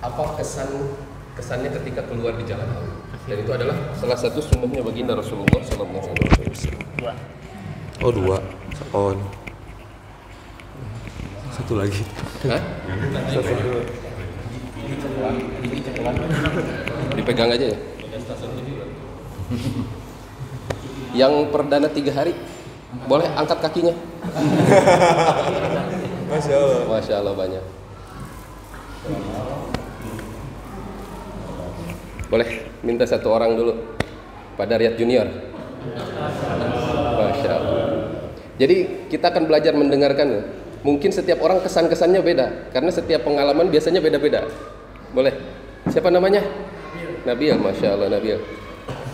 apa kesannya ketika keluar di jalan Allah. Dan itu adalah salah satu sunnahnya baginda Rasulullah SAW. Oh, 2. Oh. Satu lagi. Hah? Dipegang aja ya. Yang perdana 3 hari boleh angkat kakinya. Masya Allah. Masya Allah banyak. Boleh minta satu orang dulu, Pak Daryat Junior. Masya Allah. Jadi kita akan belajar mendengarkan. Mungkin setiap orang kesan-kesannya beda, karena setiap pengalaman biasanya beda-beda. Boleh? Siapa namanya? Nabil. Masya Allah Nabil.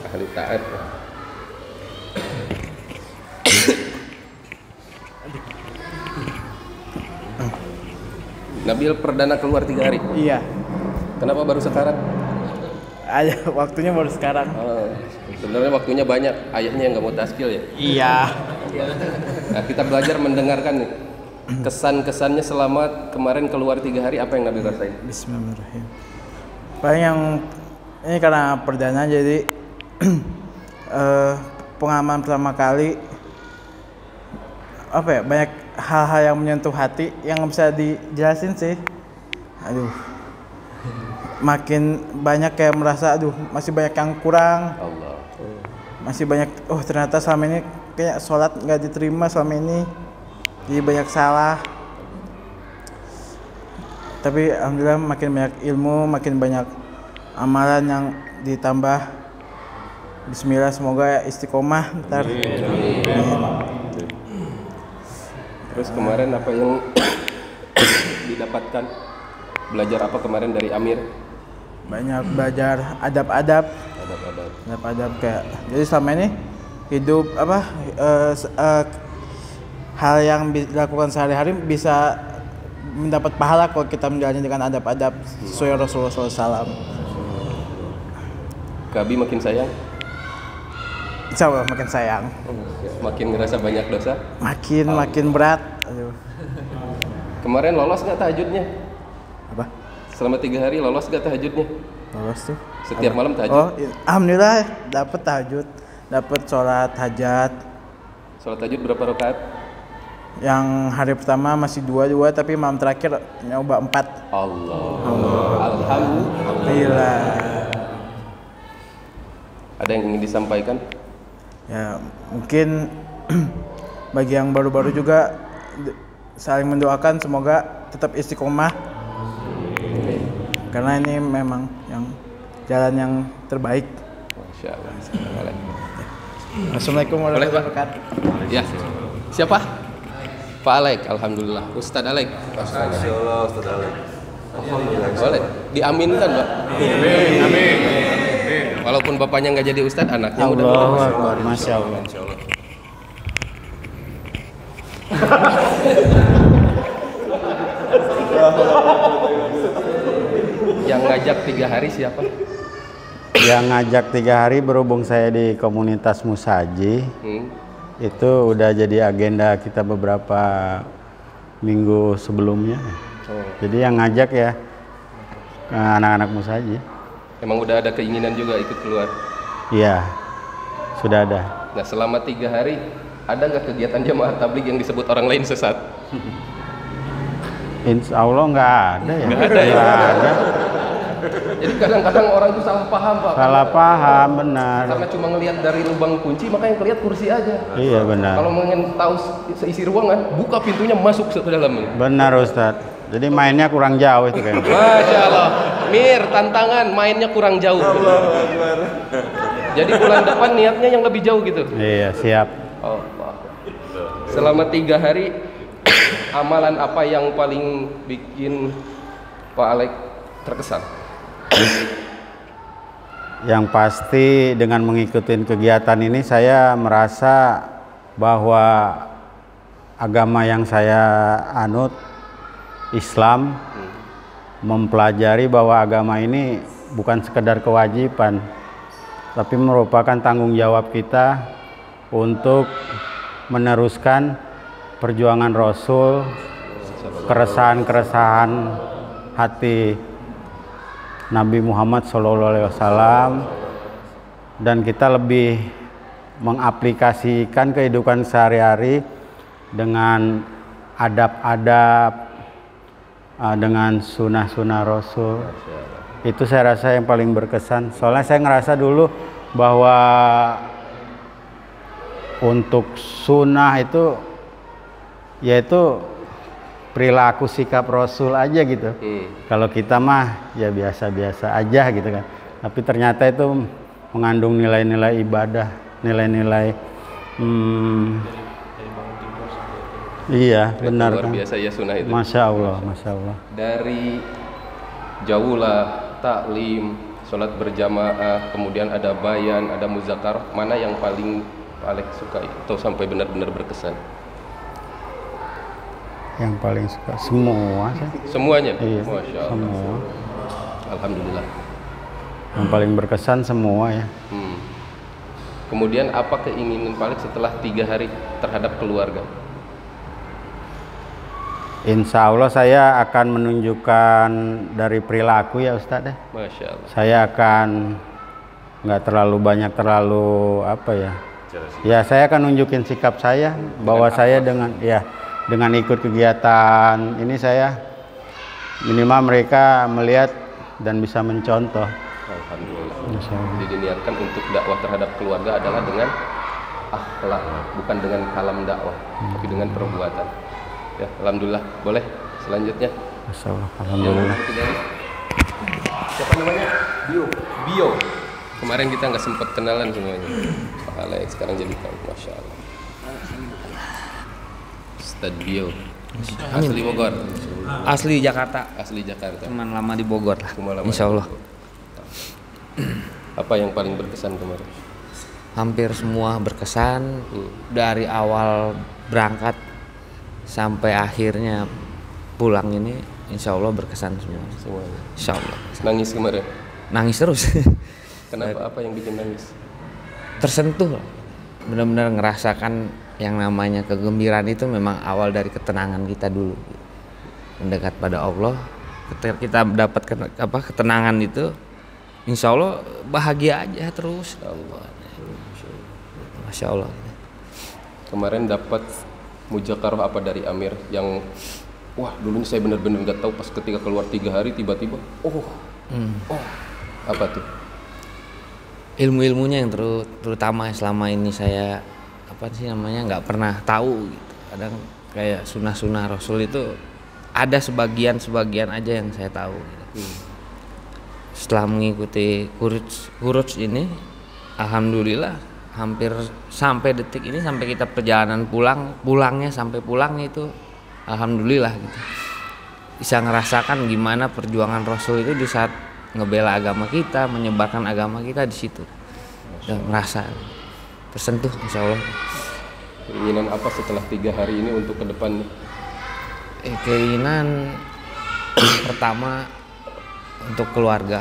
Ahli taat. Nabil perdana keluar 3 hari. Iya. Kenapa baru sekarang? Ada waktunya baru sekarang. Oh, sebenarnya waktunya banyak. Ayahnya yang nggak mau taskil ya. Iya. Nah, kita belajar mendengarkan nih. Kesan-kesannya selama kemarin keluar 3 hari, apa yang Nabil rasain? Bismillahirrahmanirrahim. Paling yang ini karena perdana jadi pengalaman pertama kali apa ya, banyak hal-hal yang menyentuh hati yang nggak bisa dijelasin sih. Aduh, makin banyak kayak merasa aduh masih banyak yang kurang. Allah. Masih banyak, oh ternyata selama ini kayak sholat nggak diterima selama ini, jadi banyak salah. Tapi alhamdulillah makin banyak ilmu, makin banyak amalan yang ditambah. Bismillah, semoga istiqomah ntar. Terus kemarin apa yang didapatkan? Belajar apa kemarin dari Amir? Banyak belajar adab-adab. Adab-adab kayak, jadi selama ini hidup apa hal yang dilakukan sehari-hari bisa mendapat pahala kalau kita menjalani dengan adab-adab sesuai Rasulullah SAW. Kabi makin sayang? Insya Allah makin sayang. Makin ngerasa banyak dosa? Makin berat. Aduh. Kemarin lolos nggak tahajudnya? Apa? Selama 3 hari lolos nggak tahajudnya? Lolos tuh. Setiap Apa? malam tahajud? Oh, alhamdulillah dapat tahajud, dapat sholat hajat. Sholat tahajud berapa rakaat? Yang hari pertama masih 2 tapi malam terakhir nyoba 4. Allah. Alhamdulillah. Ada yang ingin disampaikan? Ya mungkin bagi yang baru-baru juga saling mendoakan semoga tetap istiqomah, karena ini memang yang jalan yang terbaik. Masya Allah. Assalamualaikum warahmatullahi wabarakatuh. Ya. Siapa? Pak Alek. Alhamdulillah. Ustadz Alek. Masya Allah, Ustaz Alek. Alhamdulillah. Boleh diaminkan, Pak. Amin. Walaupun bapaknya nggak jadi ustadz, anaknya udah. Allahu Akbar, Masya Allah. Yang ngajak 3 hari siapa? Yang ngajak 3 hari berhubung saya di komunitas Musaji, itu udah jadi agenda kita beberapa minggu sebelumnya. Jadi yang ngajak ya anak-anak Musaji. Emang udah ada keinginan juga ikut keluar? Iya, sudah ada. Nah selama 3 hari ada nggak kegiatan jamaah tabligh yang disebut orang lain sesat? Insya Allah nggak ada ya. Nggak ada ya? Nggak ada. Jadi kadang-kadang orang itu salah paham, Pak. Salah paham, benar. Karena cuma ngelihat dari lubang kunci, maka yang kelihatan kursi aja. Iya benar. Kalau ingin tahu seisi ruangan, buka pintunya, masuk ke dalam. Benar Ustadz. Jadi mainnya kurang jauh itu kayaknya. Masya Allah. Mir, tantangan mainnya kurang jauh. Jadi bulan depan niatnya yang lebih jauh gitu. Iya siap. Oh, selama 3 hari amalan apa yang paling bikin Pak Alek terkesan? Yang pasti dengan mengikuti kegiatan ini saya merasa bahwa agama yang saya anut, Islam, mempelajari bahwa agama ini bukan sekedar kewajiban, tapi merupakan tanggung jawab kita untuk meneruskan perjuangan Rasul, keresahan-keresahan hati Nabi Muhammad SAW, dan kita lebih mengaplikasikan kehidupan sehari-hari dengan adab-adab, dengan sunnah-sunnah Rasul. Itu saya rasa yang paling berkesan. Soalnya saya ngerasa dulu bahwa untuk sunnah itu yaitu perilaku sikap Rasul aja gitu. Kalau kita mah ya biasa-biasa aja gitu kan. Tapi ternyata itu mengandung nilai-nilai ibadah, nilai-nilai iya benar luar kan. biasa ya sunnah itu. Masya Allah, Masya Allah. Dari jaulah, taklim, sholat berjamaah, kemudian ada bayan, ada muzakarah, mana yang paling Alex suka atau sampai benar-benar berkesan? Yang paling suka semua sih. Semuanya? Iya, Masya Allah. semua. Alhamdulillah. Yang paling berkesan semua ya. Kemudian apa keinginan Alex setelah 3 hari terhadap keluarga? Insya Allah saya akan menunjukkan dari perilaku ya Ustadz deh. Masya Allah. Saya akan nggak terlalu banyak apa ya. Ya saya akan nunjukin sikap saya bahwa saya dengan ikut kegiatan ini saya minimal mereka melihat dan bisa mencontoh. Alhamdulillah. Masyaallah. Jadi diniatkan untuk dakwah terhadap keluarga adalah dengan akhlak, bukan dengan kalam dakwah, tapi dengan perbuatan. Ya, alhamdulillah. Boleh selanjutnya. Masyaallah. Alhamdulillah. Siapa namanya? Bio. Kemarin kita nggak sempat kenalan semuanya. Pak Alex sekarang jadi tahu. Masya Allah. Ustadz Bio. Asli Bogor. Asli Jakarta. Asli Jakarta. Cuman lama di Bogor lah. Cuma lama Insya Allah. di Bogor. Apa yang paling berkesan kemarin? Hampir semua berkesan dari awal berangkat sampai akhirnya pulang ini. Insya Allah berkesan semua. Semuanya. Insya Allah. Nangis kemarin? Nangis terus. Kenapa? Apa yang bikin nangis? Tersentuh. Benar-benar ngerasakan yang namanya kegembiraan itu memang awal dari ketenangan kita dulu. Mendekat pada Allah. Ketika kita dapat ketenangan itu, insya Allah bahagia aja terus. Masya Allah. Kemarin dapat mujakarah apa dari Amir yang wah dulunya saya benar-benar nggak tahu, pas ketika keluar 3 hari tiba-tiba apa tuh? Ilmu-ilmunya yang terutama selama ini saya nggak pernah tahu gitu. Kadang kayak sunnah-sunnah Rasul itu ada sebagian aja yang saya tahu gitu. Setelah mengikuti Quruj ini, alhamdulillah hampir sampai detik ini, sampai kita perjalanan pulangnya itu alhamdulillah gitu. Bisa ngerasakan gimana perjuangan Rasul itu di saat ngebela agama kita, menyebarkan agama kita di situ. Dan merasa tersentuh insya Allah. Keinginan apa setelah 3 hari ini untuk ke depan? Keinginan pertama untuk keluarga,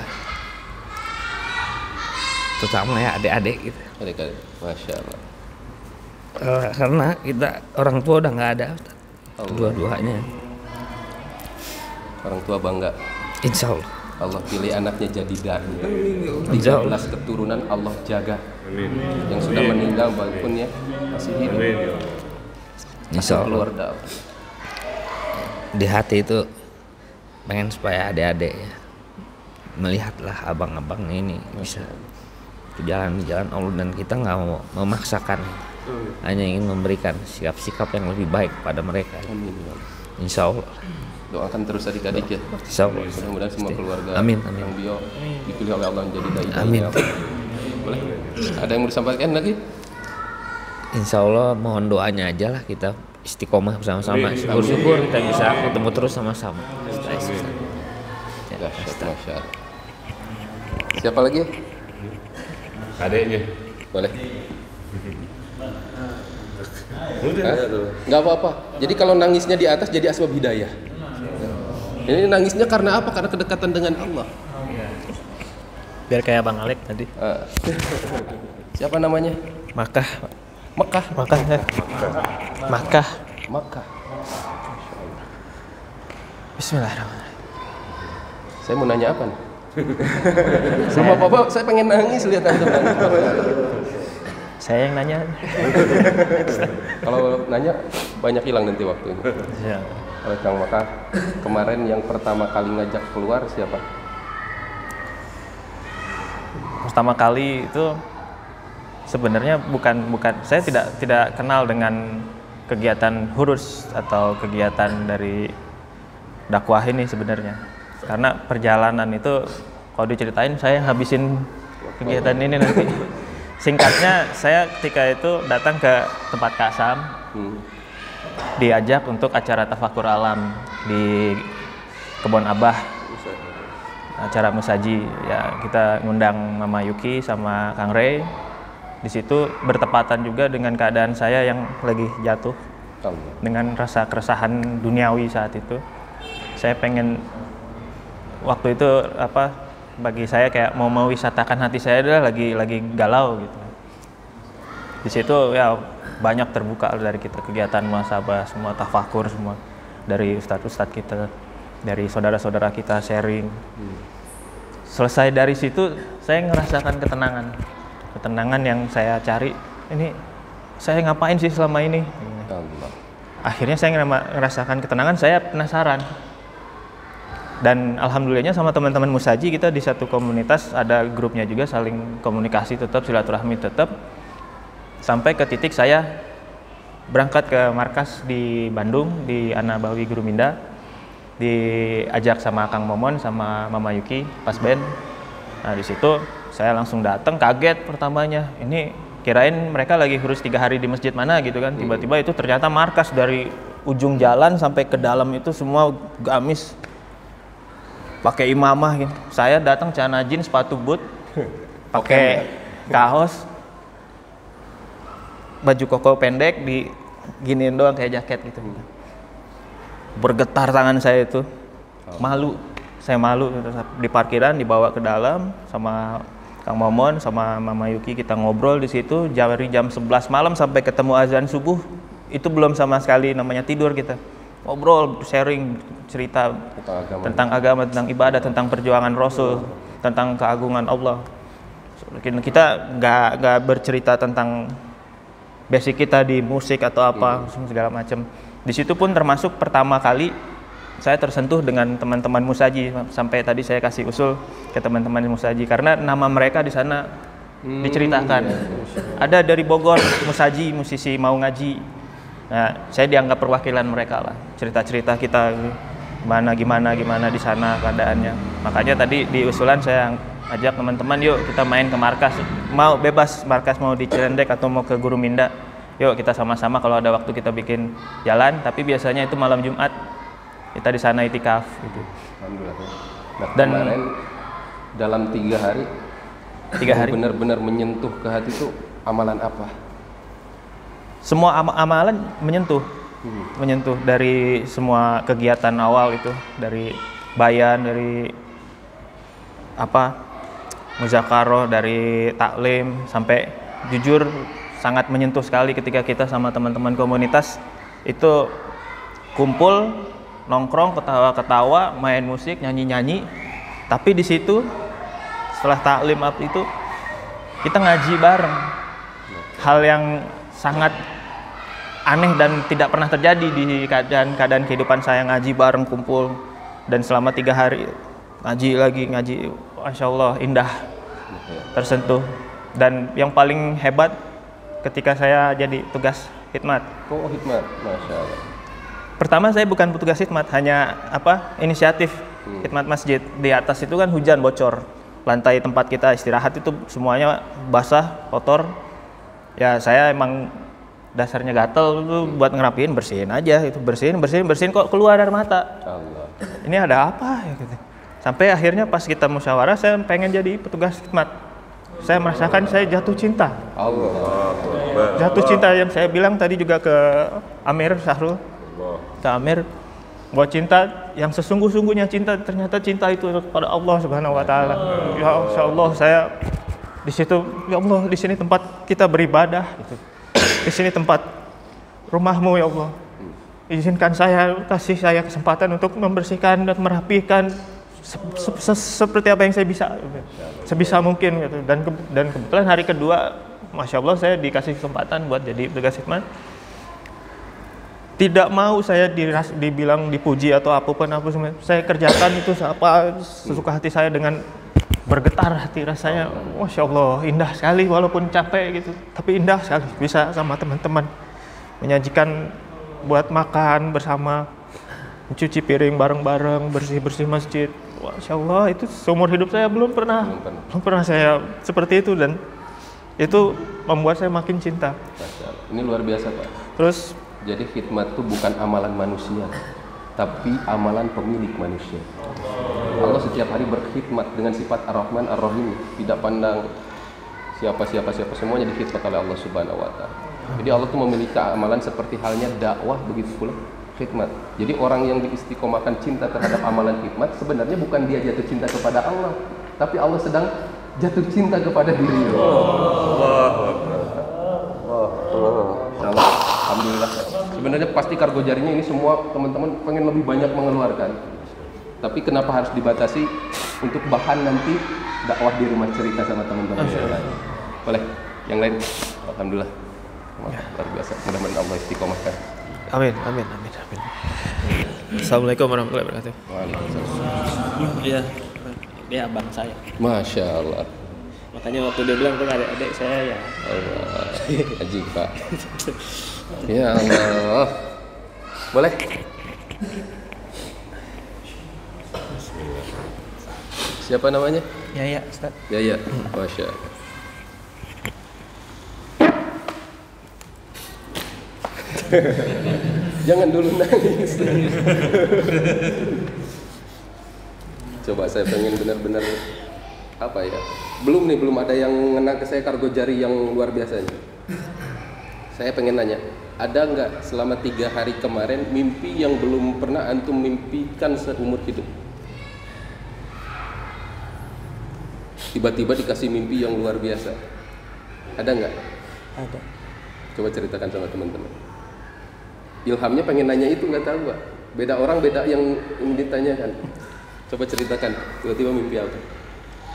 terutama ya adik-adik gitu. Adik-adik, Masya Allah. Karena kita orang tua udah nggak ada, dua-duanya. Orang tua bangga. Insya Allah. Allah pilih anaknya jadi dai. Insya 13 Allah. keturunan Allah jaga. Yang sudah meninggal walaupun ya masih hidup. Insya Allah. Keluar dakwah. Di hati itu pengen supaya adik-adik ya melihatlah abang-abang ini bisa berjalan di jalan Allah, dan kita nggak mau memaksakan, hanya ingin memberikan sikap-sikap yang lebih baik pada mereka. Insya Allah. Doakan terus adik-adik ya. Insya Allah. Mudah-mudahan semua keluarga Amin. yang Bio dipilih oleh Allah menjadi dai. Amin. Boleh? Ada yang mau disampaikan lagi? Insya Allah mohon doanya aja lah, kita istiqomah bersama-sama. Syukur-syukur kita bisa ketemu terus sama-sama. Dahsyat, Masya Allah. Siapa lagi? Adeknya. Boleh. Nggak apa-apa. Jadi kalau nangisnya di atas jadi asbab hidayah. Ini nangisnya karena apa? Karena kedekatan dengan Allah. Biar kayak Bang Alek tadi. Siapa namanya? Makkah. Mekah. Makkah. Makkah. Bismillahirrahmanirrahim. Saya mau nanya apa nih? Sama Bapak saya pengen nangis lihat antum nangis. Saya yang nanya. Kalau nanya banyak hilang nanti waktunya. Ya. Oleh Kang Maka, kemarin yang pertama kali ngajak keluar siapa? Pertama kali itu sebenarnya bukan saya tidak kenal dengan kegiatan hurus atau kegiatan dari dakwah ini sebenarnya. Karena perjalanan itu kalau diceritain saya habisin kegiatan ini nanti. Singkatnya saya ketika itu datang ke tempat Kak Sam, diajak untuk acara tafakur alam di Kebon Abah, acara musaji. Ya kita ngundang Mama Yuki sama Kang Rey. Di situ bertepatan juga dengan keadaan saya yang lagi jatuh dengan rasa keresahan duniawi saat itu. Saya pengen waktu itu bagi saya kayak mau wisatakan hati saya adalah lagi galau gitu. Di situ ya banyak terbuka dari kita kegiatan muhasabah, semua tafakur semua dari ustadz kita, dari saudara-saudara kita sharing. Selesai dari situ saya ngerasakan ketenangan yang saya cari. Ini saya ngapain sih selama ini? Akhirnya saya ngerasakan ketenangan, saya penasaran. Dan alhamdulillahnya sama teman-teman musaji kita di satu komunitas ada grupnya juga, saling komunikasi tetap, silaturahmi tetap, sampai ke titik saya berangkat ke markas di Bandung di Anabawi Guru Minda, diajak sama Kang Momon sama Mama Yuki pas band. Nah di situ saya langsung datang, kaget pertamanya, ini kirain mereka lagi hurus 3 hari di masjid mana gitu kan, tiba-tiba itu ternyata markas dari ujung jalan sampai ke dalam itu semua gamis pakai imamah gitu. Saya datang celana jeans, sepatu boot, pakai kaos, baju koko pendek di giniin doang kayak jaket gitu. Bergetar tangan saya itu, malu. Saya malu di parkiran, dibawa ke dalam sama Kang Momon sama Mama Yuki, kita ngobrol di situ dari jam 11 malam sampai ketemu azan subuh. Itu belum sama sekali namanya tidur kita. Ngobrol, sharing, cerita tentang agama, tentang ibadah, tentang perjuangan Rasul, tentang keagungan Allah. Kita nggak bercerita tentang basic kita di musik atau apa, segala macam. Di situ pun termasuk pertama kali saya tersentuh dengan teman-teman musaji. Sampai tadi saya kasih usul ke teman-teman musaji karena nama mereka di sana diceritakan. Ada dari Bogor, musaji, musisi mau ngaji. Nah, saya dianggap perwakilan mereka lah. Cerita-cerita kita gimana di sana keadaannya. Makanya tadi di usulan saya ajak teman-teman, yuk kita main ke markas. Mau bebas markas mau di Cirendek atau mau ke Guru Minda. Yuk kita sama-sama kalau ada waktu kita bikin jalan, tapi biasanya itu malam Jumat. Kita di sana itikaf gitu. Alhamdulillah. Nah, dan kemarin dalam 3 hari benar-benar menyentuh ke hati itu amalan apa? Semua amalan menyentuh dari semua kegiatan awal itu, dari bayan, dari muzakaroh, dari taklim, sampai jujur sangat menyentuh sekali ketika kita sama teman-teman komunitas itu kumpul, nongkrong, ketawa-ketawa, main musik, nyanyi-nyanyi. Tapi di situ setelah taklim itu kita ngaji bareng. Hal yang sangat aneh dan tidak pernah terjadi di keadaan kehidupan saya, ngaji bareng, kumpul, dan selama 3 hari ngaji, Masya Allah indah, tersentuh. Dan yang paling hebat ketika saya jadi tugas khidmat. Oh khidmat, Masya Allah. Pertama saya bukan petugas khidmat, hanya inisiatif khidmat masjid. Di atas itu kan hujan, bocor, lantai tempat kita istirahat itu semuanya basah, kotor. Ya saya emang dasarnya gatel itu buat ngerapiin, bersihin aja itu, bersihin kok keluar air mata. Allah. Ini ada apa ya gitu. Sampai akhirnya pas kita musyawarah saya pengen jadi petugas khidmat. Saya merasakan saya jatuh cinta. Allah. Jatuh cinta yang saya bilang tadi juga ke Amir Sahrul. Ke Amir bahwa cinta yang sesungguh-sungguhnya cinta, ternyata cinta itu kepada Allah Subhanahu wa taala. Ya Allah, saya di situ, ya Allah, di sini tempat kita beribadah gitu. Di sini tempat rumahmu ya Allah. Izinkan saya, kasih saya kesempatan untuk membersihkan dan merapikan seperti apa yang saya bisa, sebisa mungkin gitu. Dan kebetulan hari kedua, masya Allah saya dikasih kesempatan buat jadi petugas khidmat. Tidak mau saya dibilang dipuji atau apapun, saya kerjakan itu sesuka hati saya dengan bergetar hati rasanya. Masya Allah, indah sekali walaupun capek gitu, tapi indah sekali bisa sama teman-teman menyajikan buat makan bersama, mencuci piring bareng-bareng, bersih-bersih masjid. Masya Allah, itu seumur hidup saya belum pernah saya seperti itu, dan itu membuat saya makin cinta. Ini luar biasa Pak. Terus jadi khidmat itu bukan amalan manusia, tapi amalan pemilik manusia. Allah setiap hari berkhidmat dengan sifat Ar-Rahman Ar-Rahim, tidak pandang siapa semuanya dikhidmat oleh Allah Subhanahu wa taala. Jadi Allah itu memiliki amalan seperti halnya dakwah, begitu pula khidmat. Jadi orang yang diistiqomahkan cinta terhadap amalan khidmat, sebenarnya bukan dia jatuh cinta kepada Allah, tapi Allah sedang jatuh cinta kepada diri. Alhamdulillah. Sebenarnya pasti kargo jarinya ini semua teman-teman pengen lebih banyak mengeluarkan. Tapi kenapa harus dibatasi untuk bahan nanti dakwah di rumah cerita sama teman-teman yang lain? Boleh? Yang lain? Alhamdulillah. Luar biasa. Mudah-mudahan Allah istiqomahkan. Amin. Assalamualaikum warahmatullahi wabarakatuh. Waalaikumsalam. Iya, dia abang saya. Masya Allah. Makanya waktu dia bilang tuh adik saya ya. Allah. Ajib Pak. Ya Allah. Boleh? Siapa namanya? Ya, Ustaz. Ya. Masya Allah. Jangan dulu nangis. Coba saya pengen benar-benar apa ya? Belum ada yang ngena ke saya kargo jari yang luar biasa. Saya pengen nanya, ada nggak selama 3 hari kemarin mimpi yang belum pernah antum mimpikan seumur hidup? Tiba-tiba dikasih mimpi yang luar biasa. Ada nggak? Ada. Coba ceritakan sama teman-teman. Ilhamnya pengen nanya itu, nggak tahu Pak. Beda orang beda yang ingin ditanyakan. Coba ceritakan, tiba-tiba mimpi apa?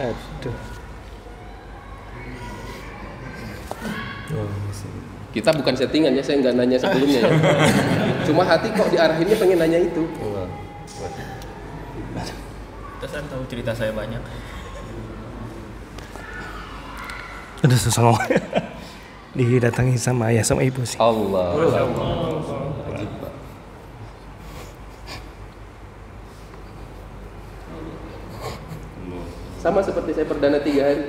Aduh. Kita bukan settingan ya, saya nggak nanya sebelumnya ya. Cuma hati kok diarahinnya pengen nanya itu. Terus tahu cerita saya banyak. Udah susah ngomong. Didatangi sama ayah sama ibu sih. Allah. Ajib, Pak. Sama seperti saya perdana 3 hari.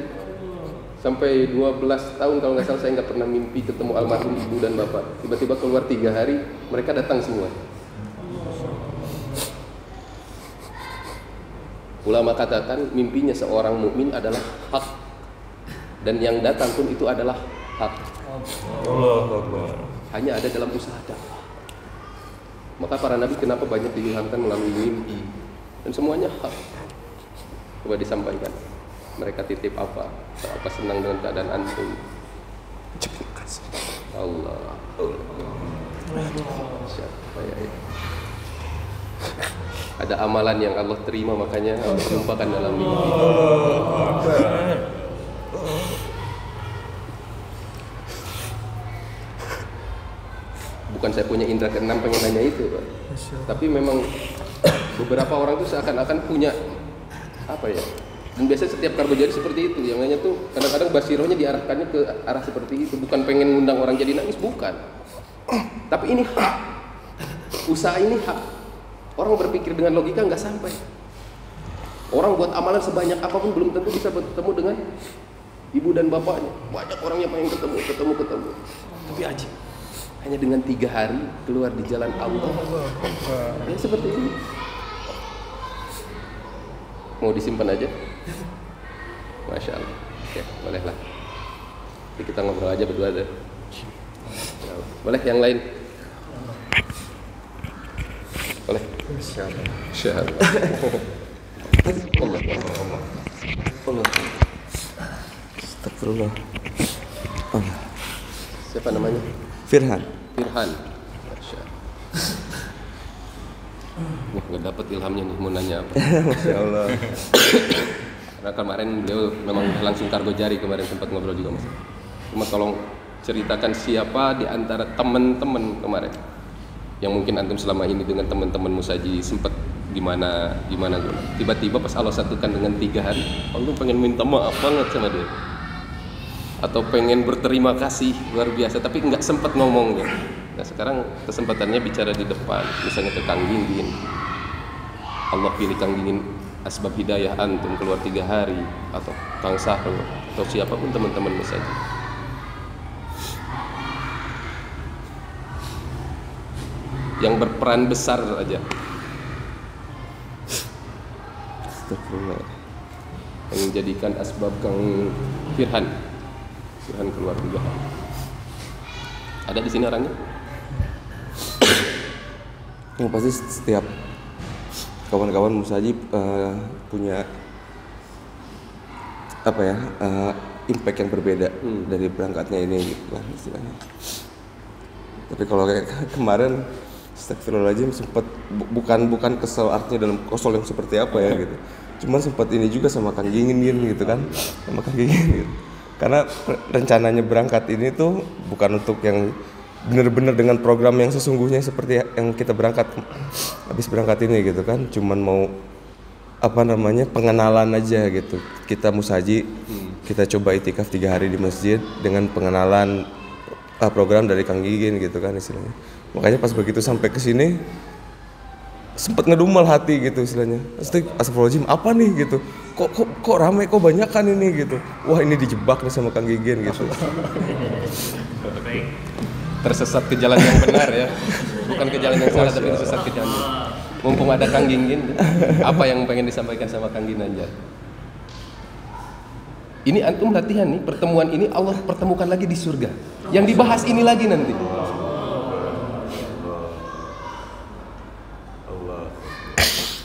Sampai 12 tahun kalau nggak salah saya nggak pernah mimpi ketemu almarhum ibu dan bapak. Tiba-tiba keluar 3 hari, mereka datang semua. Ulama katakan mimpinya seorang mukmin adalah hak, dan yang datang pun itu adalah hak. Hanya ada dalam usaha dakwah. Maka para nabi kenapa banyak diilhamkan melalui mimpi, dan semuanya hak. Coba disampaikan. Mereka titip apa senang dengan keadaan antum. Allah. Siapa ya? Ada amalan yang Allah terima, makanya harus lupakan dalam mimpi. Bukan saya punya indera keenam pengen nanya itu, Pak. Tapi memang beberapa orang tuh seakan-akan punya apa ya? Dan biasanya setiap kargo jari seperti itu. Yang nanya tuh kadang-kadang basirohnya diarahkannya ke arah seperti itu. Bukan pengen ngundang orang jadi nangis, bukan. Tapi ini hak. Usaha ini hak. Orang berpikir dengan logika nggak sampai. Orang buat amalan sebanyak apapun belum tentu bisa bertemu dengan ibu dan bapaknya. Banyak orang yang pengen ketemu. Tapi ajib. Hanya dengan 3 hari keluar di jalan Allah. Ya seperti ini. Mau disimpan aja? Masya Allah. Oke, bolehlah. Jadi kita ngobrol aja berdua deh. Boleh yang lain? Boleh? Insya Allah. Allah. Astagfirullah. Allah. Siapa namanya? Firhan. Masya Allah. Nggak dapet ilhamnya nih mau nanya apa. Masya Allah. Karena kemarin beliau memang langsung kargo jari, kemarin sempat ngobrol juga Mas. Cuma tolong ceritakan siapa di antara teman-teman kemarin yang mungkin antum selama ini dengan teman-teman musaji sempat gimana gitu. Tiba-tiba pas Allah satukan dengan 3 hari, antum pengen minta maaf banget sama dia. Atau pengen berterima kasih luar biasa tapi nggak sempat ngomong gitu. Nah sekarang kesempatannya bicara di depan, misalnya ke Kang Gingin. Allah pilih Kang Gingin asbab hidayah antum keluar 3 hari, atau Kang Sahrul atau siapapun teman-teman musaji. Yang berperan besar aja. Astagfirullah. Yang menjadikan asbab Kang Firhan keluar 3 hari. Ada di sini orangnya? Yang pasti setiap kawan-kawan musaji punya apa ya, impact yang berbeda dari berangkatnya ini gitu kan istilahnya. Tapi kalau kayak kemarin, astagfirullahaladzim, sempat bukan kesel artinya dalam kosol yang seperti apa ya gitu. Cuman sempat ini juga sama Kang Gingin gitu kan, sama Kang Gingin gitu. Karena rencananya berangkat ini tuh bukan untuk yang benar-benar dengan program yang sesungguhnya seperti yang kita berangkat habis berangkat ini gitu kan. Cuman mau apa namanya, pengenalan aja gitu. Kita musaji, kita coba itikaf 3 hari di masjid dengan pengenalan program dari Kang Gingin gitu kan istilahnya. Makanya pas begitu sampai ke sini sempat ngedumel hati gitu istilahnya. Astagfirullahaladzim, apa nih gitu. Kok ramai, kok banyak kan ini gitu. Wah, ini dijebak nih sama Kang Gingin gitu. Tersesat ke jalan yang benar ya. Bukan ke jalan yang salah tapi tersesat ke jalan. Mumpung ada Kang Gingin, apa yang pengen disampaikan sama Kang Gingin aja? Ini antum latihan nih, pertemuan ini Allah pertemukan lagi di surga. Yang dibahas ini lagi nanti.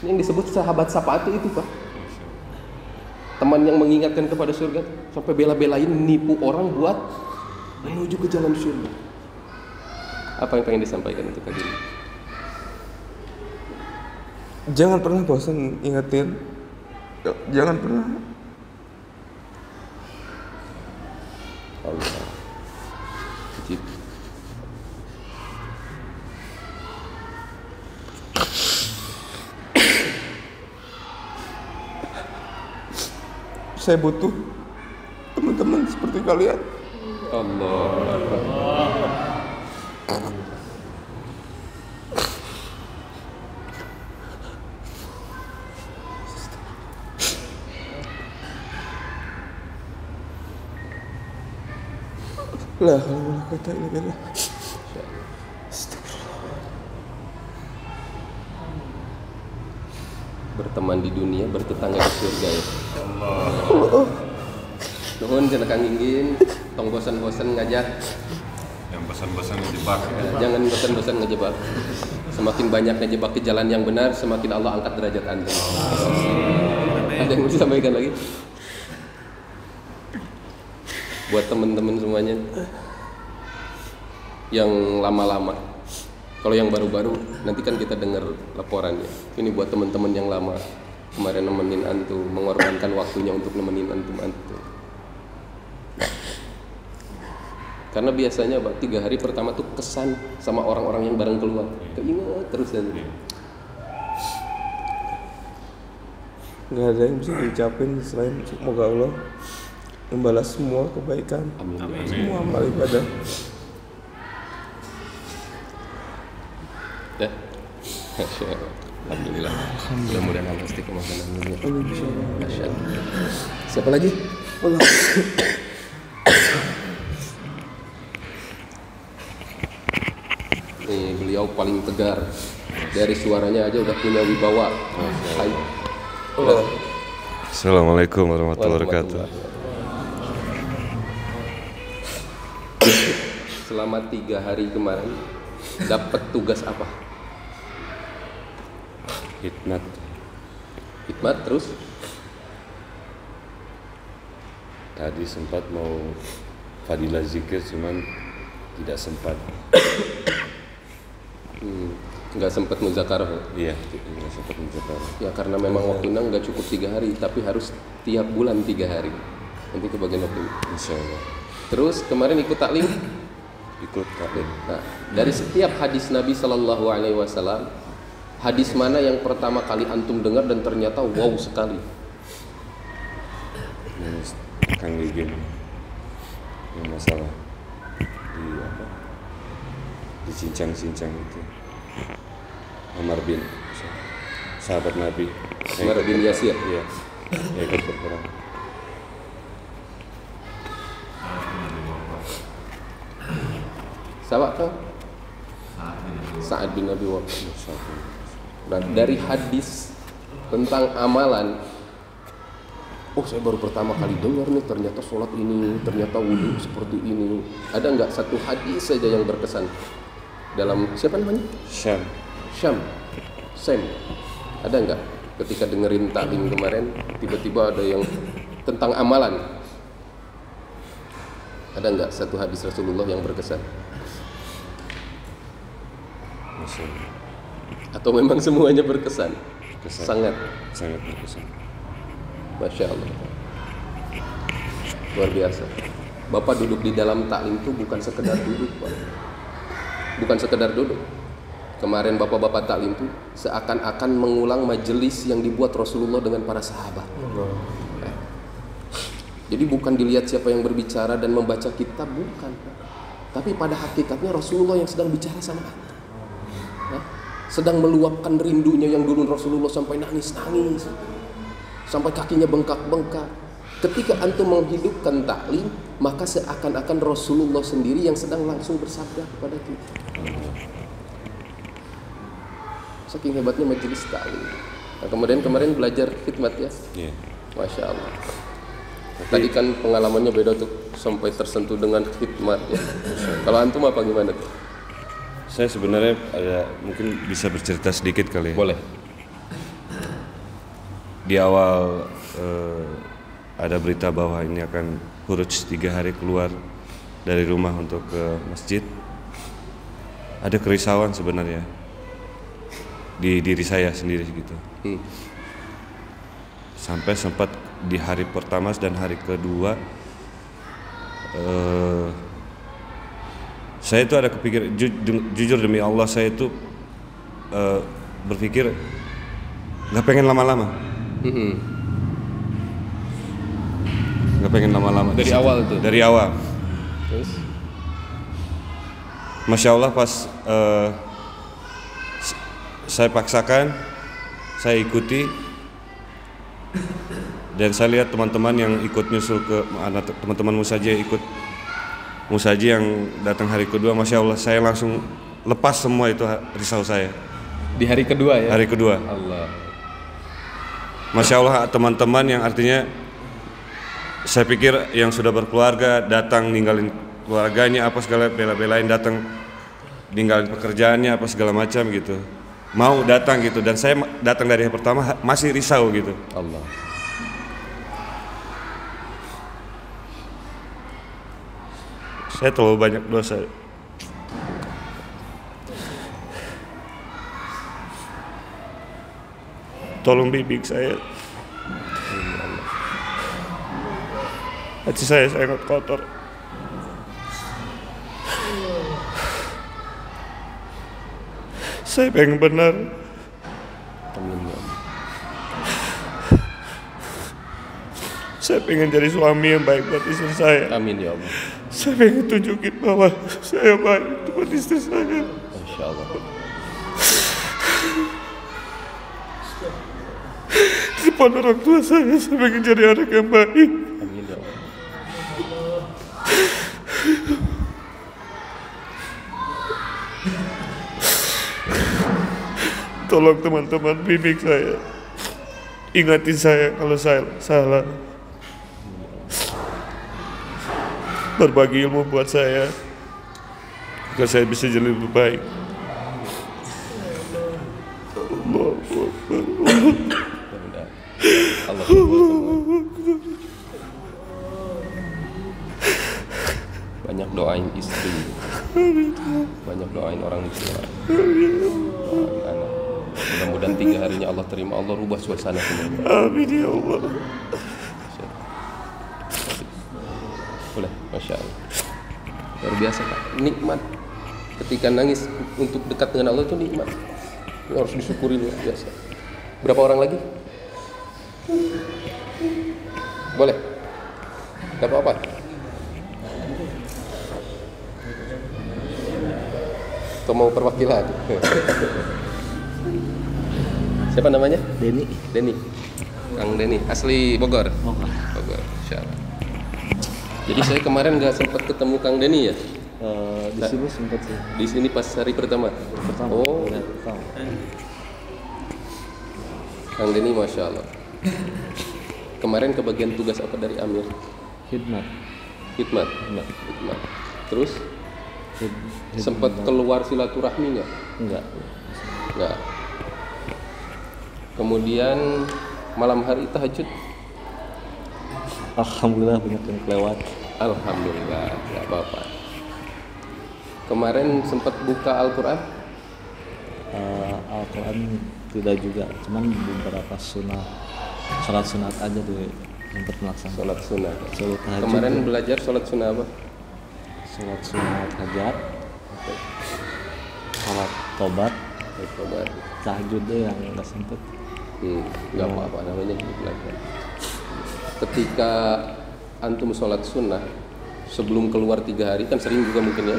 Ini yang disebut sahabat syafaat itu Pak. Teman yang mengingatkan kepada surga, sampai bela-belain nipu orang buat menuju ke jalan surga. Apa yang pengen disampaikan untuk Kang Gingin? Jangan pernah bosan ingetin. Jangan pernah. Allah. Ajib. Saya butuh teman-teman seperti kalian. Allah. La haula wala quwwata illa billah. Berteman di dunia, bertetangga di surga ya. Allah. Nuhun cenah Kang Gingin, tong bosan-bosan ngajak. Yang bosan-bosan ngejebak. Jangan bosan-bosan ngejebak. Semakin banyak ngejebak ke jalan yang benar, semakin Allah angkat derajat Anda. Ada yang mau disampaikan lagi? Buat teman-teman semuanya yang lama-lama. Kalau yang baru-baru nanti kan kita dengar laporannya. Ini buat teman-teman yang lama, kemarin nemenin antum, mengorbankan waktunya untuk nemenin antum. Karena biasanya 3 hari pertama tuh kesan sama orang-orang yang bareng keluar, keinget terus aja. Nggak ada yang bisa diucapin selain semoga Allah membalas semua kebaikan, Amin. semua amal ibadah. Ya. Alhamdulillah. Mudah-mudahan Allah istiqomah dengan dunia. Masya Allah. Siapa lagi? Allah. Nih beliau paling tegar. Dari suaranya aja udah punya wibawa. Hai. Assalamualaikum warahmatullahi wabarakatuh. Selama 3 hari kemarin dapat tugas apa? Hikmat terus? Tadi sempat mau fadilah zikir cuman tidak sempat. Nggak sempat muzakarah. Iya, nggak sempat muzakarah. Ya karena memang waktunya nggak cukup 3 hari, tapi harus tiap bulan 3 hari. Nanti kebagian waktu. Insya Allah. Terus kemarin ikut taklim. Ikut taklim. Nah, dari setiap hadis Nabi Shallallahu Alaihi Wasallam, hadis mana yang pertama kali antum dengar dan ternyata wow sekali? Kang Ligin yang masalah di cincang-cincang itu. Umar bin sahabat Nabi. Umar bin Yasir. Iya. Ya, ikut berperang. Sahabat kan? Sa'ad bin Abi Waqqas. Nah, dari hadis tentang amalan, oh saya baru pertama kali dengar nih, ternyata sholat ini, ternyata wudhu seperti ini. Ada nggak satu hadis saja yang berkesan dalam, siapa namanya? Syam. Ada nggak ketika dengerin taklim kemarin tiba-tiba ada yang tentang amalan? Ada nggak satu hadis Rasulullah yang berkesan? Atau memang semuanya berkesan? Sangat berkesan. Masya Allah, luar biasa. Bapak duduk di dalam taklim itu bukan sekedar duduk, Pak. Bukan sekedar duduk. Kemarin bapak-bapak taklim itu seakan-akan mengulang majelis yang dibuat Rasulullah dengan para sahabat. Jadi bukan dilihat siapa yang berbicara dan membaca kitab, bukan. Tapi pada hakikatnya Rasulullah yang sedang bicara sama kita. Sedang meluapkan rindunya yang dulu Rasulullah sampai nangis-nangis, sampai kakinya bengkak-bengkak. Ketika antum menghidupkan taklim, maka seakan-akan Rasulullah sendiri yang sedang langsung bersabda kepada kita. Saking hebatnya majelis taklim. Nah, kemudian kemarin belajar khidmat ya. Iya. Masya Allah. Tadi kan pengalamannya beda tuh, sampai tersentuh dengan khidmat ya. Kalau antum apa gimana tuh? Saya sebenarnya mungkin bisa bercerita sedikit kali ya. Boleh. Di awal ada berita bahwa ini akan huruj 3 hari keluar dari rumah untuk ke masjid. Ada kerisauan sebenarnya di diri saya sendiri gitu. Sampai sempat di hari pertama dan hari kedua saya itu ada kepikir, jujur demi Allah saya itu berpikir nggak pengen lama-lama. Nggak pengen lama-lama. Dari awal tuh? Dari awal. Terus? Masya Allah pas saya paksakan, saya ikuti, dan saya lihat teman-teman yang ikut nyusul ke teman-teman musaji ikut musaji yang datang hari kedua, Masya Allah saya langsung lepas semua itu risau saya. Di hari kedua ya? Hari kedua. Allah. Masya Allah teman-teman yang artinya saya pikir yang sudah berkeluarga datang ninggalin keluarganya apa segala bela-belain datang ninggalin pekerjaannya apa segala macam gitu, mau datang gitu, dan saya datang dari hari pertama masih risau gitu. Allah. Saya terlalu banyak dosa. Tolong bimbing saya. Hati saya sangat kotor. Saya pengen benar. Saya pengen jadi suami yang baik buat istri saya. Amin ya Allah. Saya pengen tunjukin bahwa saya baik buat istri saya. Masya Allah. Di depan orang tua saya pengen jadi anak yang baik. Amin ya Allah. Tolong teman-teman bimbing saya, ingatin saya kalau saya salah, berbagi ilmu buat saya agar saya bisa jadi lebih baik. Allah. Banyak doain istri, banyak doain orang tua. harinya Allah terima, Allah rubah suasana semuanya. Amin ya Allah. Boleh, Masya Allah. Luar biasa Pak, nikmat. Ketika nangis untuk dekat dengan Allah itu nikmat. Ini harus disyukuri luar biasa. Berapa orang lagi? Boleh? Gak apa-apa. Atau mau perwakilan? Siapa namanya? Denny. Kang Denny, asli Bogor. Bogor, Insya Allah. Jadi saya kemarin nggak sempat ketemu Kang Denny ya? Di sini sempat sih. Di sini pas hari pertama. Oh. Kang Denny, Masya Allah. Kemarin kebagian tugas apa dari Amir? Khidmat. Terus sempat keluar silaturahmi nggak? Enggak. Kemudian malam hari tahajud? Alhamdulillah banyak yang kelewat. Alhamdulillah, nggak apa-apa. Kemarin sempat buka Al-Quran? Al-Quran tidak juga, cuman beberapa sholat sunat aja di sempat melaksanakan. Sholat sunat. Sholat tahajud. Kemarin belajar sholat sunat apa? Sholat sunat hajat, sholat tobat, tahajud deh yang nggak sempet. Nggak apa-apa, namanya juga belajar. Ketika antum sholat sunnah sebelum keluar 3 hari, kan sering juga mungkin ya.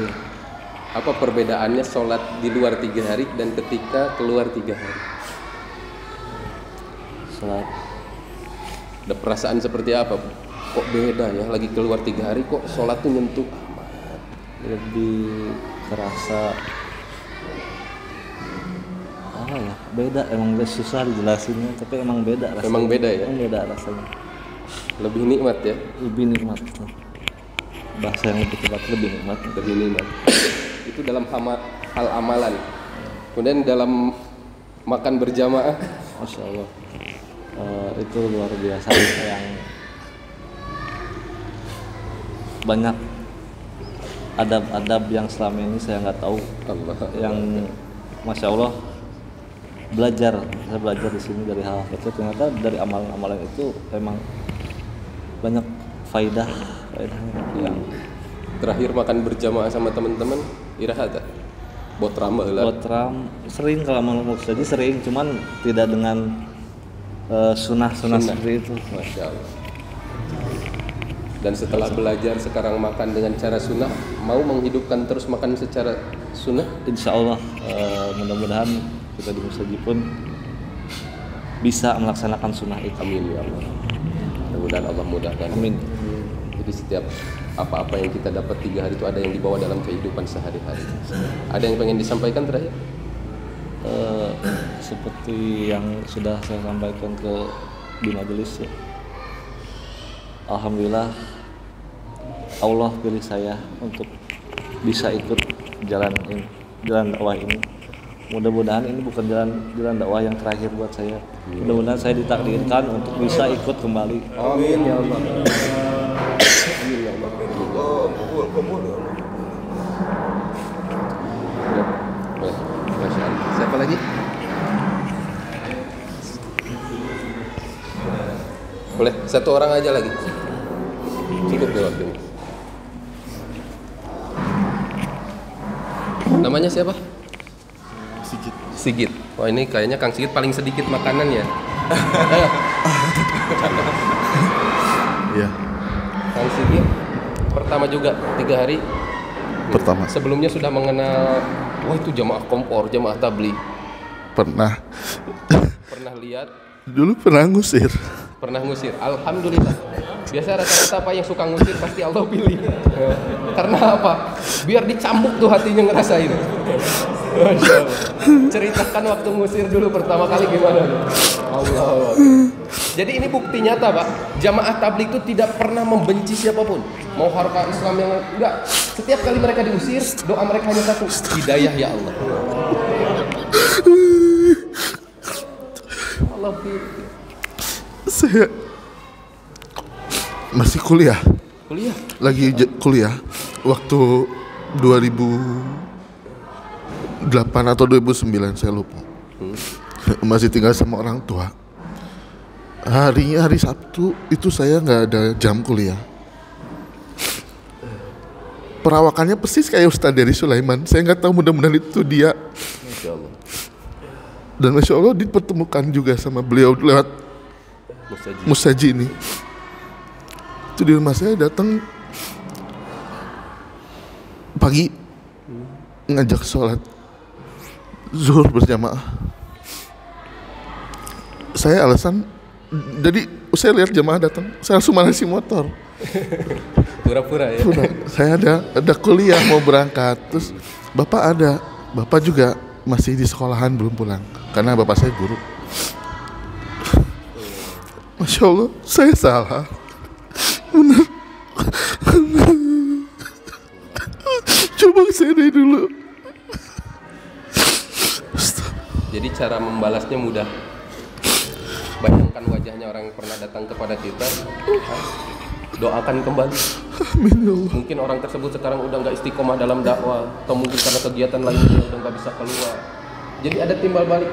Apa perbedaannya sholat di luar 3 hari dan ketika keluar 3 hari? Sholat. Ada perasaan seperti apa? Kok beda ya? Lagi keluar 3 hari kok sholat tuh nyentuh amat. Lebih terasa apa ya? Beda, emang susah dijelasinnya, tapi emang beda rasanya. Emang beda ya? Emang beda rasanya. Lebih nikmat ya? Lebih nikmat. Bahasa yang lebih tepat, lebih nikmat. Itu dalam hal amalan. Kemudian dalam makan berjamaah, Masya Allah, itu luar biasa. Yang banyak adab-adab yang selama ini saya nggak tahu. Yang Masya Allah saya belajar di sini dari hal kecil, ternyata dari amalan-amalan itu emang banyak faedahnya. Yang terakhir makan berjamaah sama teman-teman irahata botram sering kalau mau saja sering, cuman tidak dengan sunnah seperti itu. Masya Allah. Dan setelah belajar sekarang makan dengan cara sunnah, mau menghidupkan terus makan secara sunnah? Insya Allah, mudah-mudahan kita di Musaji pun bisa melaksanakan sunnah itu. Amin ya Allah. Mudah-mudahan Allah mudahkan. Amin. Jadi setiap apa-apa yang kita dapat 3 hari itu ada yang dibawa dalam kehidupan sehari-hari. Ada yang pengen disampaikan terakhir? Seperti yang sudah saya sampaikan di majelis ya. Alhamdulillah Allah pilih saya untuk bisa ikut jalan dakwah ini. Mudah-mudahan ini bukan jalan dakwah yang terakhir buat saya. Mudah-mudahan saya ditakdirkan untuk bisa ikut kembali. Amin ya Allah. Siapa lagi? Boleh, 1 orang aja lagi. Cukup deh waktu ini. Namanya siapa? Sigit. Wah, ini kayaknya Kang Sigit paling sedikit makanan ya. Iya. Kang Sigit pertama juga 3 hari. Pertama. Sebelumnya sudah mengenal, wah itu jamaah kompor, jamaah tabligh. Pernah Lihat. Dulu pernah ngusir. Alhamdulillah. Biasa rata-rata apa yang suka ngusir pasti Allah pilih. Karena apa? Biar dicambuk tuh hatinya ngerasain. Masya Allah. Ceritakan waktu ngusir dulu pertama kali gimana? Allah. Jadi ini bukti nyata Pak, jamaah tabligh itu tidak pernah membenci siapapun. Mau harkat Islam yang enggak. Setiap kali mereka diusir, doa mereka hanya satu, hidayah ya Allah. Allah pilih. Saya masih kuliah. Lagi kuliah waktu 2008 atau 2009 saya lupa. masih tinggal sama orang tua. Hari Sabtu itu saya nggak ada jam kuliah. Perawakannya persis kayak Ustadz dari Sulaiman. Saya nggak tahu, mudah-mudahan itu dia. Masya Allah. Dan Masya Allah dipertemukan juga sama beliau lewat Musaji ini. Itu di rumah saya datang pagi ngajak sholat zuhur berjamaah. Saya alasan, jadi saya lihat jamaah datang, saya langsung manasi motor. Pura-pura ya. Saya ada kuliah mau berangkat, terus bapak juga masih di sekolahan belum pulang karena bapak saya guru. Masya Allah, saya salah. Benar. Coba saya dari dulu. Jadi cara membalasnya mudah. Bayangkan wajahnya orang yang pernah datang kepada kita, doakan kembali. Amin ya Allah. Mungkin orang tersebut sekarang udah nggak istiqomah dalam dakwah, atau mungkin karena kegiatan lainnya udah nggak bisa keluar. Jadi ada timbal balik,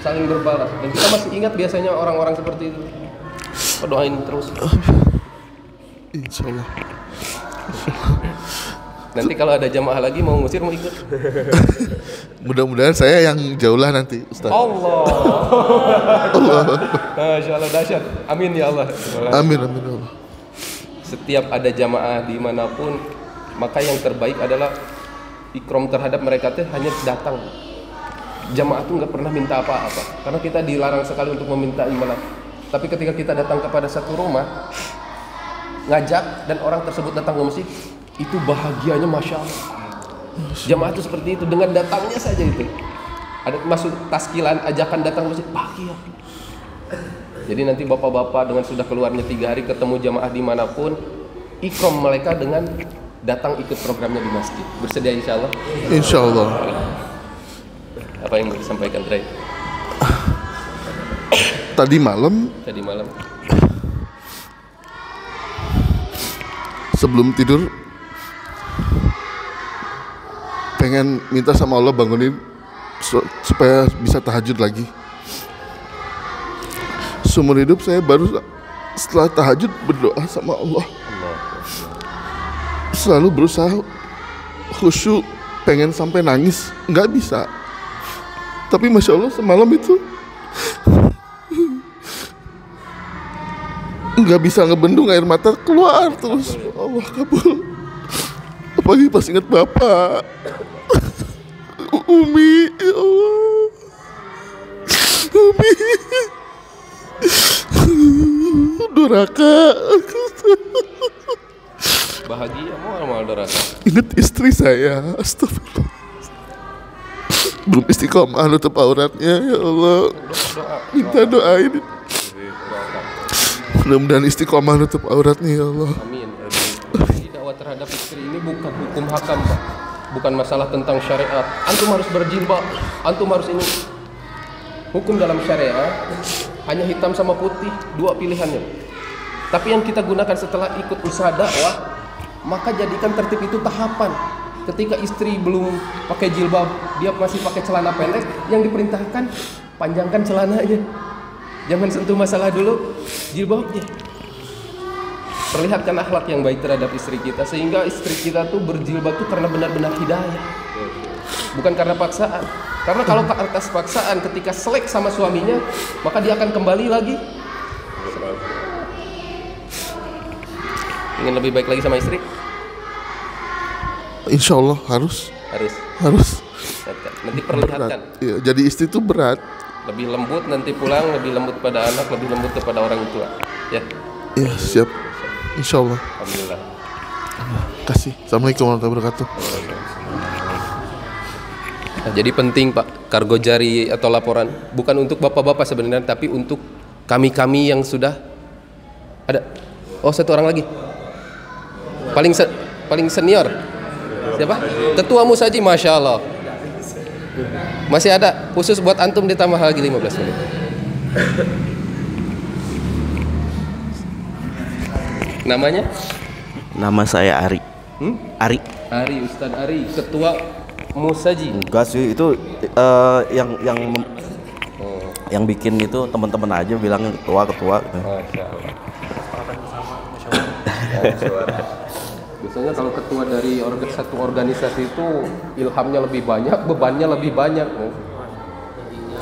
saling berbalas. Dan kita masih ingat biasanya orang-orang seperti itu. Doain terus. Insya Allah. Nanti kalau ada jamaah lagi mau ngusir mau ikut. Mudah-mudahan saya yang jauh lah nanti, Ustaz. Allah. Masya Allah, dahsyat. Amin ya Allah. Amin ya Allah. Setiap ada jamaah dimanapun, maka yang terbaik adalah ikram terhadap mereka itu hanya datang. Jamaah itu nggak pernah minta apa-apa, karena kita dilarang sekali untuk meminta imbalan. Tapi ketika kita datang kepada satu rumah, ngajak dan orang tersebut datang ke masjid, itu bahagianya Masya Allah. Jamaah itu seperti itu, dengan datangnya saja itu. Ada masuk taskilan, ajakan datang ke masjid, bahagia. Jadi nanti bapak-bapak dengan sudah keluarnya 3 hari ketemu jamaah dimanapun, ikram mereka dengan datang ikut programnya di masjid. Bersedia insya Allah? Insya Allah. Apa yang mau disampaikan Dray? Tadi malam sebelum tidur pengen minta sama Allah bangunin supaya bisa tahajud lagi. Seumur hidup saya baru setelah tahajud berdoa sama Allah. Selalu berusaha khusyuk, pengen sampai nangis, nggak bisa. Tapi Masya Allah semalam itu nggak bisa ngebendung, air mata keluar terus. Allah kabul. Apalagi pas ingat Bapak, Umi, ya Allah, Umi, duraka. Bahagia mau duraka. Ingat istri saya, astagfirullah. Belum istiqomah nutup auratnya, ya Allah. Minta doain. Mudah-mudahan istiqomah nutup auratnya, ya Allah. Amin. Jadi dakwah terhadap istri ini bukan hukum hakam, Pak. Bukan masalah tentang syariat. Antum harus berjilbab, antum harus ini. Hukum dalam syariat hanya hitam sama putih, 2 pilihannya. Tapi yang kita gunakan setelah ikut usaha dakwah, maka jadikan tertib itu tahapan. Ketika istri belum pakai jilbab, dia masih pakai celana pendek, yang diperintahkan panjangkan celananya. Jangan sentuh masalah dulu jilbabnya. Perlihatkan akhlak yang baik terhadap istri kita, sehingga istri kita tuh berjilbab tuh karena benar-benar hidayah, bukan karena paksaan. Karena kalau ke atas paksaan, ketika selek sama suaminya, maka dia akan kembali lagi. Ingin lebih baik lagi sama istri? Insya Allah harus. Nanti perlihatkan. Ya, jadi istri itu berat. Lebih lembut nanti pulang, lebih lembut pada anak, lebih lembut kepada orang tua. Ya. Ya siap. Insya Allah. Alhamdulillah. Kasih. Assalamualaikum warahmatullahi wabarakatuh. Nah, jadi penting Pak, kargo jari atau laporan bukan untuk bapak-bapak sebenarnya, tapi untuk kami-kami yang sudah ada. Oh, 1 orang lagi. Paling senior. Siapa? Ketua Musaji, Masya Allah. Masih ada khusus buat antum, ditambah lagi 15 menit. Namanya? Nama saya Ari. Ari. Ari, Ustadz Ari, Ketua Musaji. Enggak sih, itu yang Yang bikin itu teman-teman aja bilang ketua. Masya Allah. Biasanya kalau ketua dari satu organisasi itu ilhamnya lebih banyak, bebannya lebih banyak.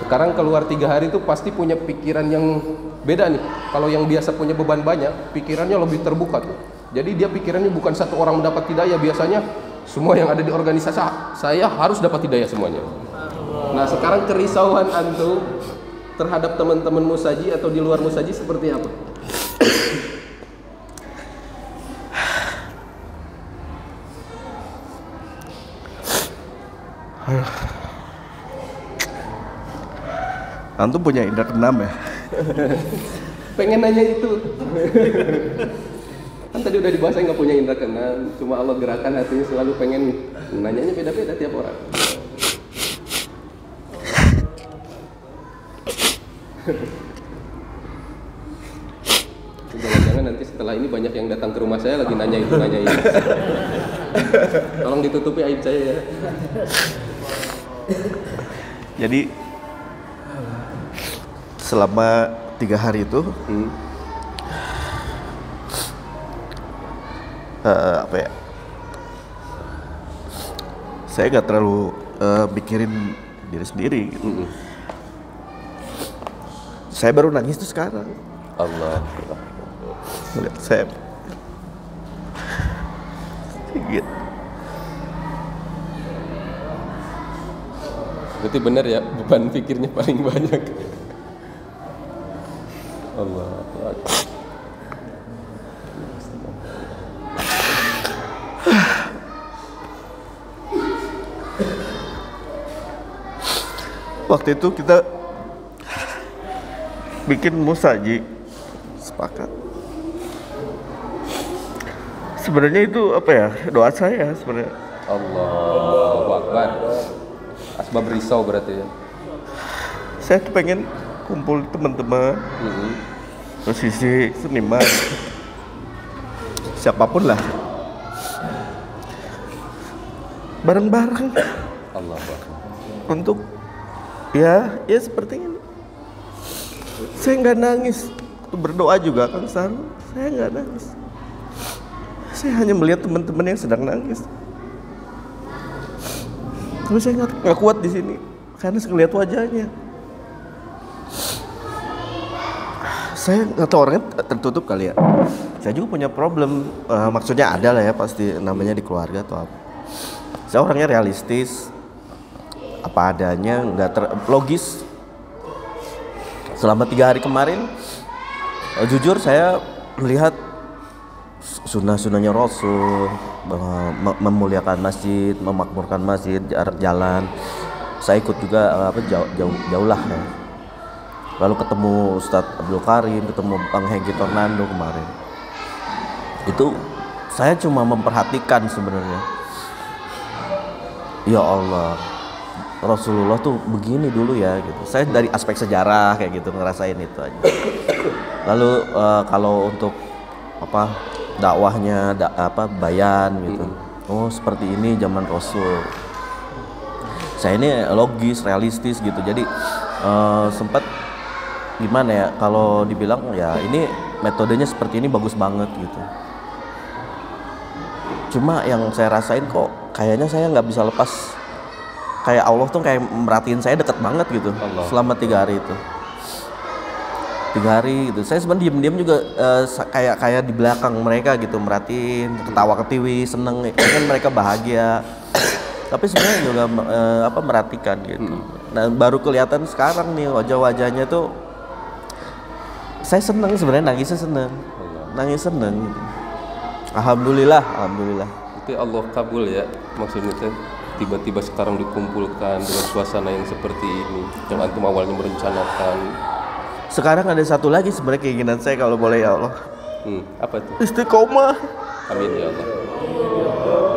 Sekarang keluar 3 hari itu pasti punya pikiran yang beda nih. Kalau yang biasa punya beban banyak, pikirannya lebih terbuka tuh. Jadi dia pikirannya bukan satu orang mendapat hidayah, biasanya semua yang ada di organisasi saya harus dapat hidayah semuanya. Nah sekarang kerisauan antum terhadap teman-teman musaji atau di luar musaji seperti apa? Antum punya indra keenam ya? Pengen nanya itu. Kan tadi udah dibahas saya nggak punya indra keenam, cuma Allah gerakan hatinya selalu pengen nanyanya beda-beda tiap orang. Jangan-jangan nanti setelah ini banyak yang datang ke rumah saya lagi nanya itu. Tolong ditutupi aib saya ya. Jadi selama 3 hari itu apa ya? Saya nggak terlalu mikirin diri sendiri gitu. Saya baru nangis tuh sekarang. Allah. Melihat saya gitu. Berarti benar ya, beban pikirnya paling banyak. Allah. Waktu itu kita bikin musaji, sepakat. Sebenarnya itu apa ya, doa saya sebenarnya. Allahu Akbar. Asbab risau berarti ya. Saya tuh pengen kumpul teman-teman, musisi, seniman, siapapun lah, bareng-bareng. Allahu Akbar. Untuk ya seperti ini. Saya nggak nangis, berdoa juga kan selalu. Saya nggak nangis. Saya hanya melihat teman-teman yang sedang nangis. Tapi saya nggak kuat di sini karena saya lihat wajahnya. Saya nggak tahu, orangnya tertutup kali ya. Saya juga punya problem, maksudnya ada lah ya pasti, namanya di keluarga atau apa. Saya orangnya realistis, apa adanya, nggak logis. Selama 3 hari kemarin, jujur saya melihat sunnah-sunnahnya Rasul, memuliakan masjid, memakmurkan masjid, jalan. Saya ikut juga jauh lah ya. Lalu ketemu Ustadz Abdul Karim, ketemu Bang Hengki Tornando kemarin. Itu saya cuma memperhatikan sebenarnya. Ya Allah, Rasulullah tuh begini dulu ya gitu. Saya dari aspek sejarah kayak gitu ngerasain itu aja. Lalu kalau untuk apa dakwahnya bayan gitu. Oh seperti ini zaman Rasul. Saya ini logis, realistis gitu. Jadi sempat gimana ya kalau dibilang ya ini metodenya seperti ini bagus banget gitu. Cuma yang saya rasain kok kayaknya saya nggak bisa lepas. Kayak Allah tuh kayak merhatiin saya deket banget gitu. Allah. Selama 3 hari itu. 3 hari gitu. Saya sebenarnya diem-diem juga kayak di belakang mereka gitu, merhatiin, ketawa ketiwi, seneng, kan mereka bahagia. Tapi sebenarnya juga merhatikan gitu. Nah baru kelihatan sekarang nih wajah-wajahnya tuh. Saya seneng sebenarnya, nangisnya seneng, nangis seneng. Gitu. Alhamdulillah. Itu Allah kabul ya, maksudnya tuh. Tiba-tiba sekarang dikumpulkan dengan suasana yang seperti ini yang antum awalnya merencanakan. Sekarang ada satu lagi sebenarnya keinginan saya kalau boleh ya Allah. Apa itu? Istiqomah. Amin ya Allah.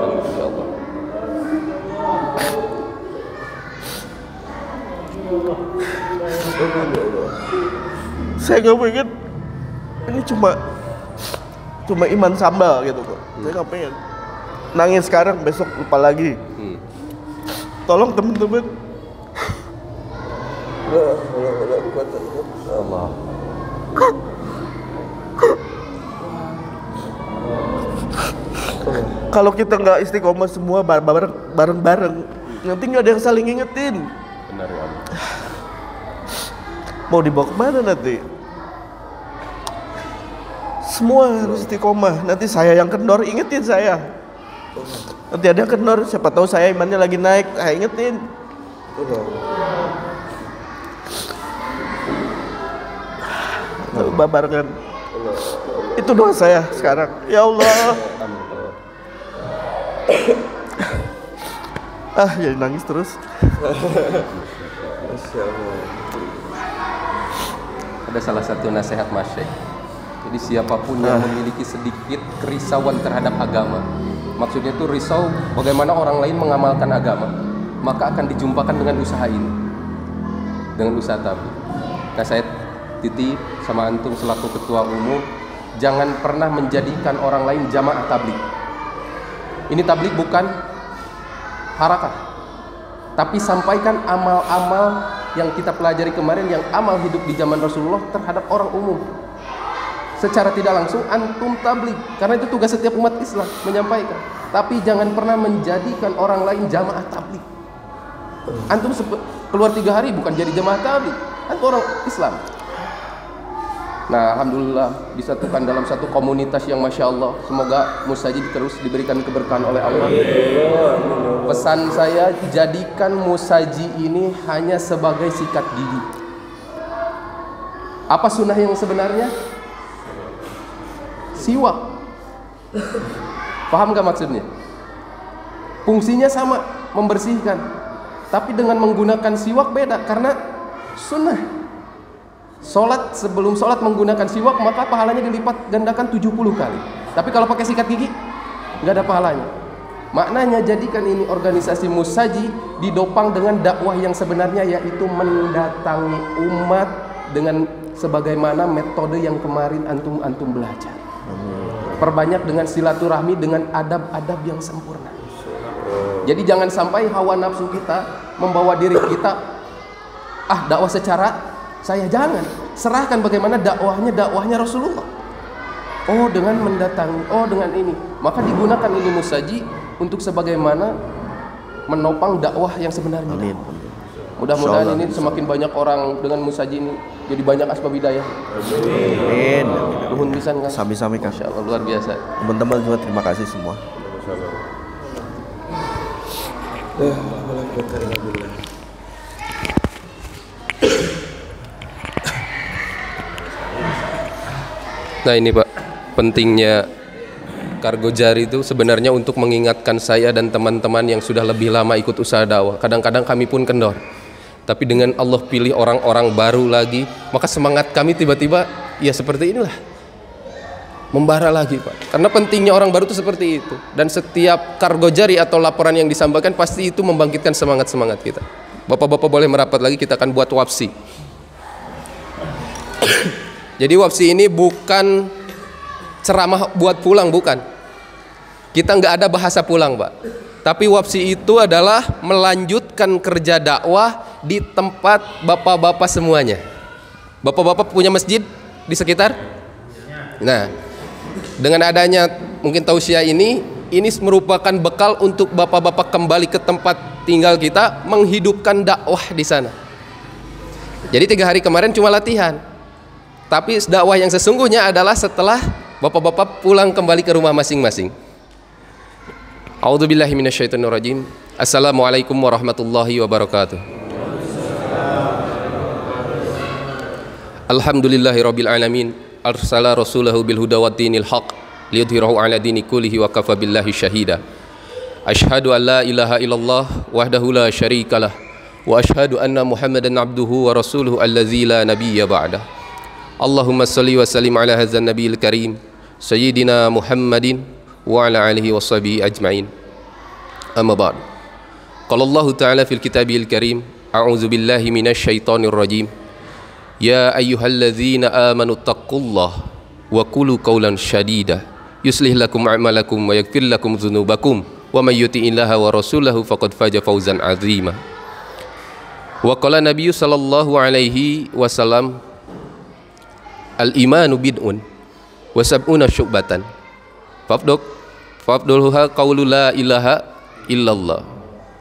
Amin ya Allah. Saya nggak pengen ini cuma iman sambal gitu kok. Saya nggak pengen nangis sekarang besok lupa lagi. Tolong teman-teman Allah. Kalau kita nggak istiqomah semua bareng-bareng, nanti nggak ada yang saling ngingetin. Benar ya Allah. Mau dibawa kemana nanti? Semua harus istiqomah. Nanti saya yang kendor, ingetin saya. Nanti ada yang kendor, siapa tahu saya imannya lagi naik, saya ingetin. Babarkan. Itu doa saya sekarang. Ya Allah. Jadi nangis terus. Masya Allah. Ada salah satu nasihat Mas Syekh. Jadi siapapun yang memiliki sedikit kerisauan terhadap agama, maksudnya itu risau bagaimana orang lain mengamalkan agama, maka akan dijumpakan dengan usaha ini, dengan usaha tabligh. Nah, saya titip sama antum selaku ketua umum, jangan pernah menjadikan orang lain jamaah tabligh. Ini tabligh bukan harakah, tapi sampaikan amal-amal yang kita pelajari kemarin, yang amal hidup di zaman Rasulullah terhadap orang umum. Secara tidak langsung antum tabligh, karena itu tugas setiap umat Islam menyampaikan. Tapi jangan pernah menjadikan orang lain jamaah tabligh. Antum keluar 3 hari bukan jadi jamaah tabligh, antum orang Islam. Nah, alhamdulillah disatukan dalam satu komunitas yang masya Allah. Semoga Musaji terus diberikan keberkahan oleh Allah. Pesan saya, jadikan Musaji ini hanya sebagai sikat gigi. Apa sunnah yang sebenarnya? Siwak. Paham gak maksudnya? Fungsinya sama, membersihkan. Tapi dengan menggunakan siwak beda, karena sunnah. Sebelum sholat menggunakan siwak, maka pahalanya dilipat gandakan 70 kali. Tapi kalau pakai sikat gigi, nggak ada pahalanya. Maknanya jadikan ini organisasi Musaji didopang dengan dakwah yang sebenarnya, yaitu mendatangi umat dengan sebagaimana metode yang kemarin antum belajar. Perbanyak dengan silaturahmi, dengan adab-adab yang sempurna. Jadi jangan sampai hawa nafsu kita membawa diri kita dakwah secara saya, jangan. Serahkan bagaimana dakwahnya Rasulullah. Oh, dengan mendatangi, dengan ini. Maka digunakan ini Musaji untuk sebagaimana menopang dakwah yang sebenarnya. Amin. Mudah-mudahan ini semakin banyak orang dengan Musaji ini jadi banyak asbab hidayah. Amin. Nuhun pisan kan. Sami-sami kan. Masyaallah, luar biasa. Teman-teman juga terima kasih semua. Nah ini Pak, pentingnya Kargo Jari itu sebenarnya untuk mengingatkan saya dan teman-teman yang sudah lebih lama ikut usaha dakwah. Kadang-kadang kami pun kendor. Tapi dengan Allah pilih orang-orang baru lagi, maka semangat kami tiba-tiba ya seperti inilah. Membara lagi Pak. Karena pentingnya orang baru itu seperti itu. Dan setiap Kargo Jari atau laporan yang disampaikan pasti itu membangkitkan semangat-semangat kita. Bapak-bapak boleh merapat lagi, kita akan buat wapsi. Jadi wapsi ini bukan ceramah buat pulang, bukan. Kita nggak ada bahasa pulang Pak. Tapi wapsi itu adalah melanjutkan kerja dakwah di tempat bapak-bapak semuanya. Bapak-bapak punya masjid di sekitar? Nah, dengan adanya mungkin tausiah ini merupakan bekal untuk bapak-bapak kembali ke tempat tinggal kita, menghidupkan dakwah di sana. Jadi 3 hari kemarin cuma latihan. Tapi dakwah yang sesungguhnya adalah setelah bapak-bapak pulang kembali ke rumah masing-masing. A'udzubillahi minasyaitonirrajim. Assalamualaikum warahmatullahi wabarakatuh. Alhamdulillahirabbil alamin. Arsala rasulahu bil huda waddinil haq liyudhhirahu 'ala dini kullihi wa kafa billahi syahida. Asyhadu an la ilaha illallah wahdahu la syarikalah wa asyhadu anna Muhammadan abduhu wa rasuluhu allazi la nabiyya ba'dah. Allahumma salli wa sallim ala hadzal nabiyil karim sayyidina Muhammadin wa ala alihi wa sahbihi ajma'in. Amma ba'd. Qala Allah ta'ala fil kitabil karim, a'udzu billahi minasy syaithanir rajim. Ya ayyuhalladzina amanu taqullaha wa qulu qawlan syadida yuslih lakum a'malakum wa yaghfir lakum dzunubakum wa may yuti'illaha wa rasulahu faqad faza fawzan 'azima. Wa qala Nabi sallallahu alaihi wasallam al-imanu bid'un wa sab'una syu'batan. Fafduluha qawlu la ilaha illallah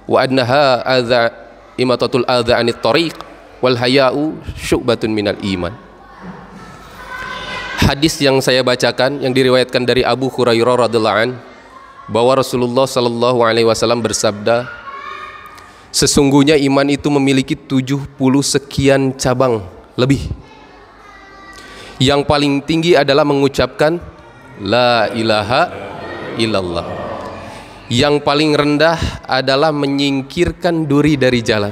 wa adnaha adza imatatul adza anit tariq wal haya'u syu'batun minal iman. Hadis yang saya bacakan yang diriwayatkan dari Abu Hurairah radhiyallahu an, bahwa Rasulullah sallallahu alaihi wasallam bersabda, sesungguhnya iman itu memiliki 70 sekian cabang lebih. Yang paling tinggi adalah mengucapkan la ilaha illallah. Yang paling rendah adalah menyingkirkan duri dari jalan.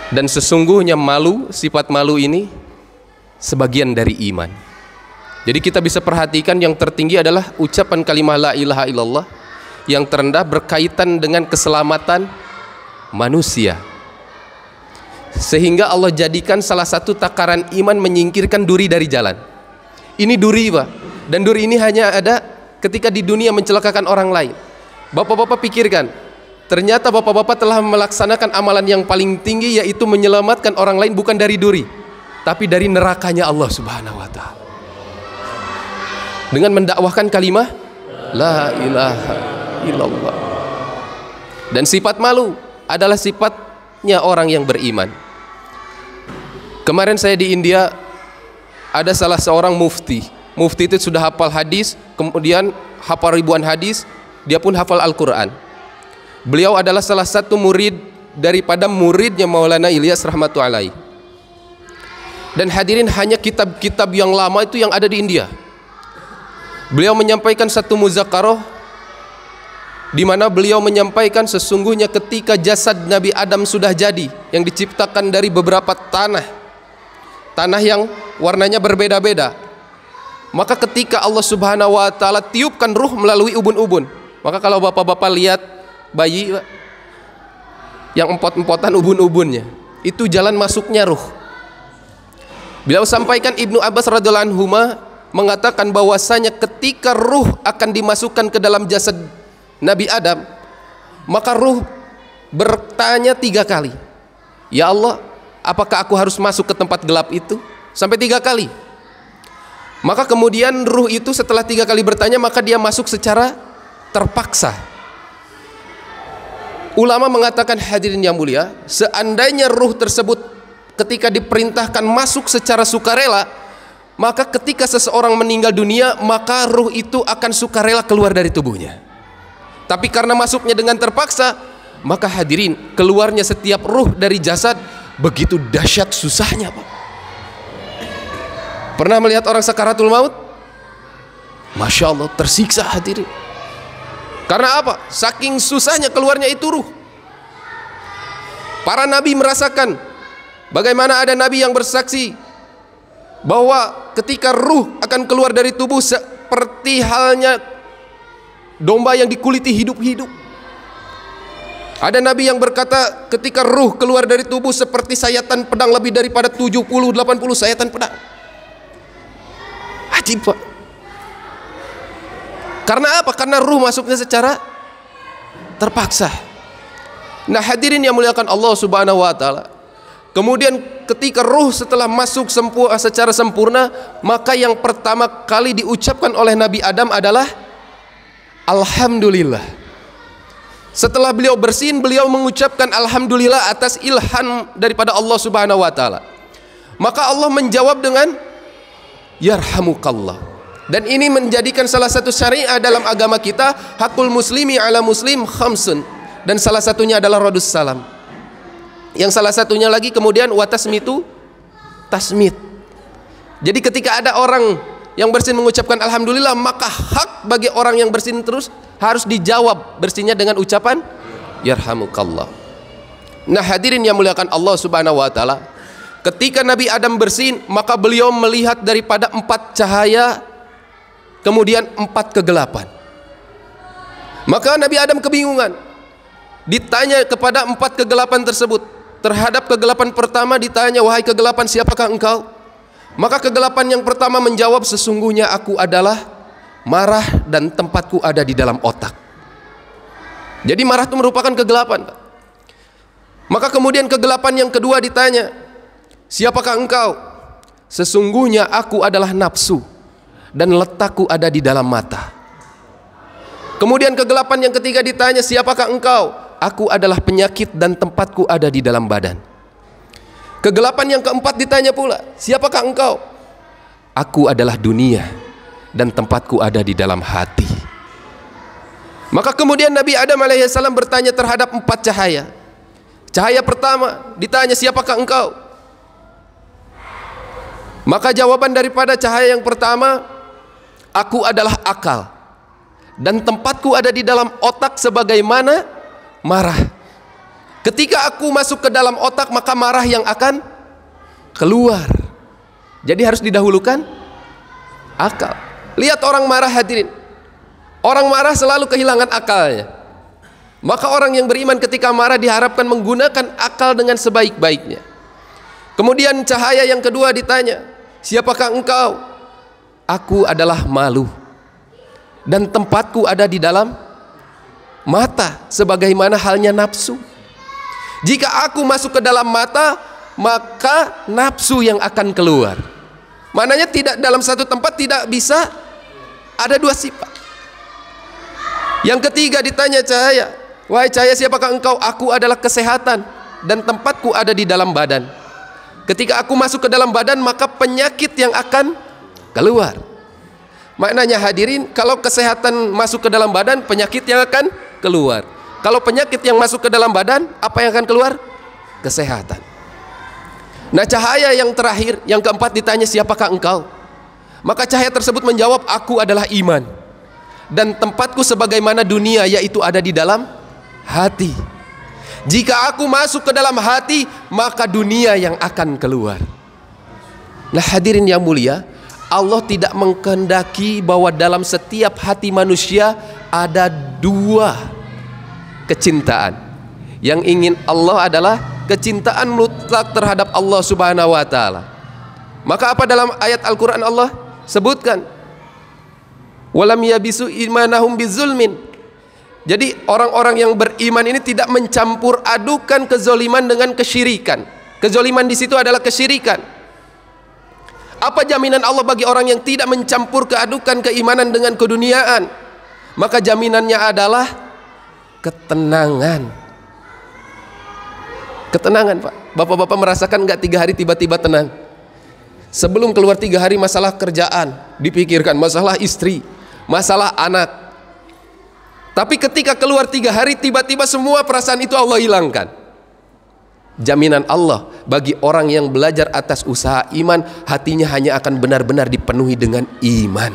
Dan sesungguhnya malu, sifat malu ini sebagian dari iman. Jadi kita bisa perhatikan yang tertinggi adalah ucapan kalimah la ilaha illallah. Yang terendah berkaitan dengan keselamatan manusia. Sehingga Allah jadikan salah satu takaran iman menyingkirkan duri dari jalan. Ini duri, Pak. Dan duri ini hanya ada ketika di dunia mencelakakan orang lain. Bapak-bapak pikirkan, ternyata bapak-bapak telah melaksanakan amalan yang paling tinggi, yaitu menyelamatkan orang lain bukan dari duri, tapi dari nerakanya Allah Subhanahu wa ta'ala. Dengan mendakwahkan kalimah la ilaha illallah. Dan sifat malu adalah sifatnya orang yang beriman. Kemarin saya di India, ada salah seorang mufti. Mufti itu sudah hafal hadis, kemudian hafal ribuan hadis, dia pun hafal Al-Quran. Beliau adalah salah satu murid daripada muridnya Maulana Ilyas rahmatullahi. Dan hadirin, hanya kitab-kitab yang lama itu yang ada di India. Beliau menyampaikan satu muzakarah di mana beliau menyampaikan sesungguhnya ketika jasad Nabi Adam sudah jadi, yang diciptakan dari beberapa tanah yang warnanya berbeda-beda, maka ketika Allah Subhanahu wa ta'ala tiupkan ruh melalui ubun-ubun, maka kalau bapak-bapak lihat bayi yang empot-empotan ubun-ubunnya, itu jalan masuknya ruh. Beliau sampaikan, Ibnu Abbas radhiyallahu anhu mengatakan bahwasanya ketika ruh akan dimasukkan ke dalam jasad Nabi Adam, maka ruh bertanya 3 kali, ya Allah, apakah aku harus masuk ke tempat gelap itu? Sampai 3 kali. Maka kemudian ruh itu setelah 3 kali bertanya, maka dia masuk secara terpaksa. Ulama mengatakan, hadirin yang mulia, seandainya ruh tersebut ketika diperintahkan masuk secara sukarela, maka ketika seseorang meninggal dunia, maka ruh itu akan sukarela keluar dari tubuhnya. Tapi karena masuknya dengan terpaksa, maka hadirin, keluarnya setiap ruh dari jasad begitu dahsyat susahnya, Pak. Pernah melihat orang sakaratul maut? Masya Allah, tersiksa hadirin. Karena apa? Saking susahnya keluarnya itu ruh. Para nabi merasakan bagaimana ada nabi yang bersaksi bahwa ketika ruh akan keluar dari tubuh seperti halnya domba yang dikuliti hidup-hidup. Ada nabi yang berkata ketika ruh keluar dari tubuh seperti sayatan pedang, lebih daripada 70-80 sayatan pedang. Ajib, Pak. Karena apa? Karena ruh masuknya secara terpaksa. Nah hadirin yang muliakan Allah Subhanahu wa ta'ala, kemudian ketika ruh setelah masuk secara sempurna, maka yang pertama kali diucapkan oleh Nabi Adam adalah alhamdulillah. Setelah beliau bersin, beliau mengucapkan alhamdulillah atas ilham daripada Allah Subhanahu wa ta'ala. Maka Allah menjawab dengan yarhamukallah. Dan ini menjadikan salah satu syariat dalam agama kita, hakul muslimi ala muslim khamsun. Dan salah satunya adalah radus salam. Yang salah satunya lagi kemudian watasmitu tasmit. Jadi ketika ada orang yang bersin mengucapkan alhamdulillah, maka hak bagi orang yang bersin terus harus dijawab bersinnya dengan ucapan yarhamukallah. Nah hadirin yang muliakan Allah Subhanahu wa ta'ala, ketika Nabi Adam bersin, maka beliau melihat daripada 4 cahaya, kemudian 4 kegelapan. Maka Nabi Adam kebingungan, ditanya kepada 4 kegelapan tersebut. Terhadap kegelapan pertama ditanya, wahai kegelapan, siapakah engkau? Maka kegelapan yang pertama menjawab, sesungguhnya aku adalah marah dan tempatku ada di dalam otak. Jadi marah itu merupakan kegelapan, Pak. Maka kemudian kegelapan yang kedua ditanya, siapakah engkau? Sesungguhnya aku adalah nafsu dan letakku ada di dalam mata. Kemudian kegelapan yang ketiga ditanya, siapakah engkau? Aku adalah penyakit dan tempatku ada di dalam badan. Kegelapan yang keempat ditanya pula, siapakah engkau? Aku adalah dunia dan tempatku ada di dalam hati. Maka kemudian Nabi Adam alaihissalam bertanya terhadap 4 cahaya. Cahaya pertama ditanya, siapakah engkau? Maka jawaban daripada cahaya yang pertama, aku adalah akal dan tempatku ada di dalam otak sebagaimana marah. Ketika aku masuk ke dalam otak, maka marah yang akan keluar. Jadi harus didahulukan akal. Lihat orang marah hadirin. Orang marah selalu kehilangan akalnya. Maka orang yang beriman ketika marah diharapkan menggunakan akal dengan sebaik-baiknya. Kemudian cahaya yang kedua ditanya, siapakah engkau? Aku adalah malu dan tempatku ada di dalam mata sebagaimana halnya nafsu. Jika aku masuk ke dalam mata, maka nafsu yang akan keluar. Maknanya tidak dalam satu tempat tidak bisa ada 2 sifat. Yang ketiga ditanya cahaya, wahai cahaya siapakah engkau? Aku adalah kesehatan dan tempatku ada di dalam badan. Ketika aku masuk ke dalam badan, maka penyakit yang akan keluar. Maknanya hadirin, kalau kesehatan masuk ke dalam badan, penyakit yang akan keluar. Kalau penyakit yang masuk ke dalam badan, apa yang akan keluar? Kesehatan. Nah, cahaya yang terakhir, yang keempat ditanya siapakah engkau? Maka cahaya tersebut menjawab, aku adalah iman dan tempatku sebagaimana dunia, yaitu ada di dalam hati. Jika aku masuk ke dalam hati, maka dunia yang akan keluar. Nah hadirin yang mulia, Allah tidak mengkehendaki bahwa dalam setiap hati manusia ada 2 kecintaan. Yang ingin Allah adalah kecintaan mutlak terhadap Allah Subhanahu wa taala. Maka apa dalam ayat Al-Qur'an Allah sebutkan? Walam yabisu imanahum bizulmin. Jadi orang-orang yang beriman ini tidak mencampur adukan kezoliman dengan kesyirikan. Kezoliman di situ adalah kesyirikan. Apa jaminan Allah bagi orang yang tidak mencampur keadukan keimanan dengan keduniaan? Maka jaminannya adalah ketenangan. Ketenangan, Pak. Bapak-bapak merasakan nggak 3 hari tiba-tiba tenang? Sebelum keluar 3 hari masalah kerjaan dipikirkan, masalah istri, masalah anak. Tapi ketika keluar 3 hari, tiba-tiba semua perasaan itu Allah hilangkan. Jaminan Allah bagi orang yang belajar atas usaha iman, hatinya hanya akan benar-benar dipenuhi dengan iman.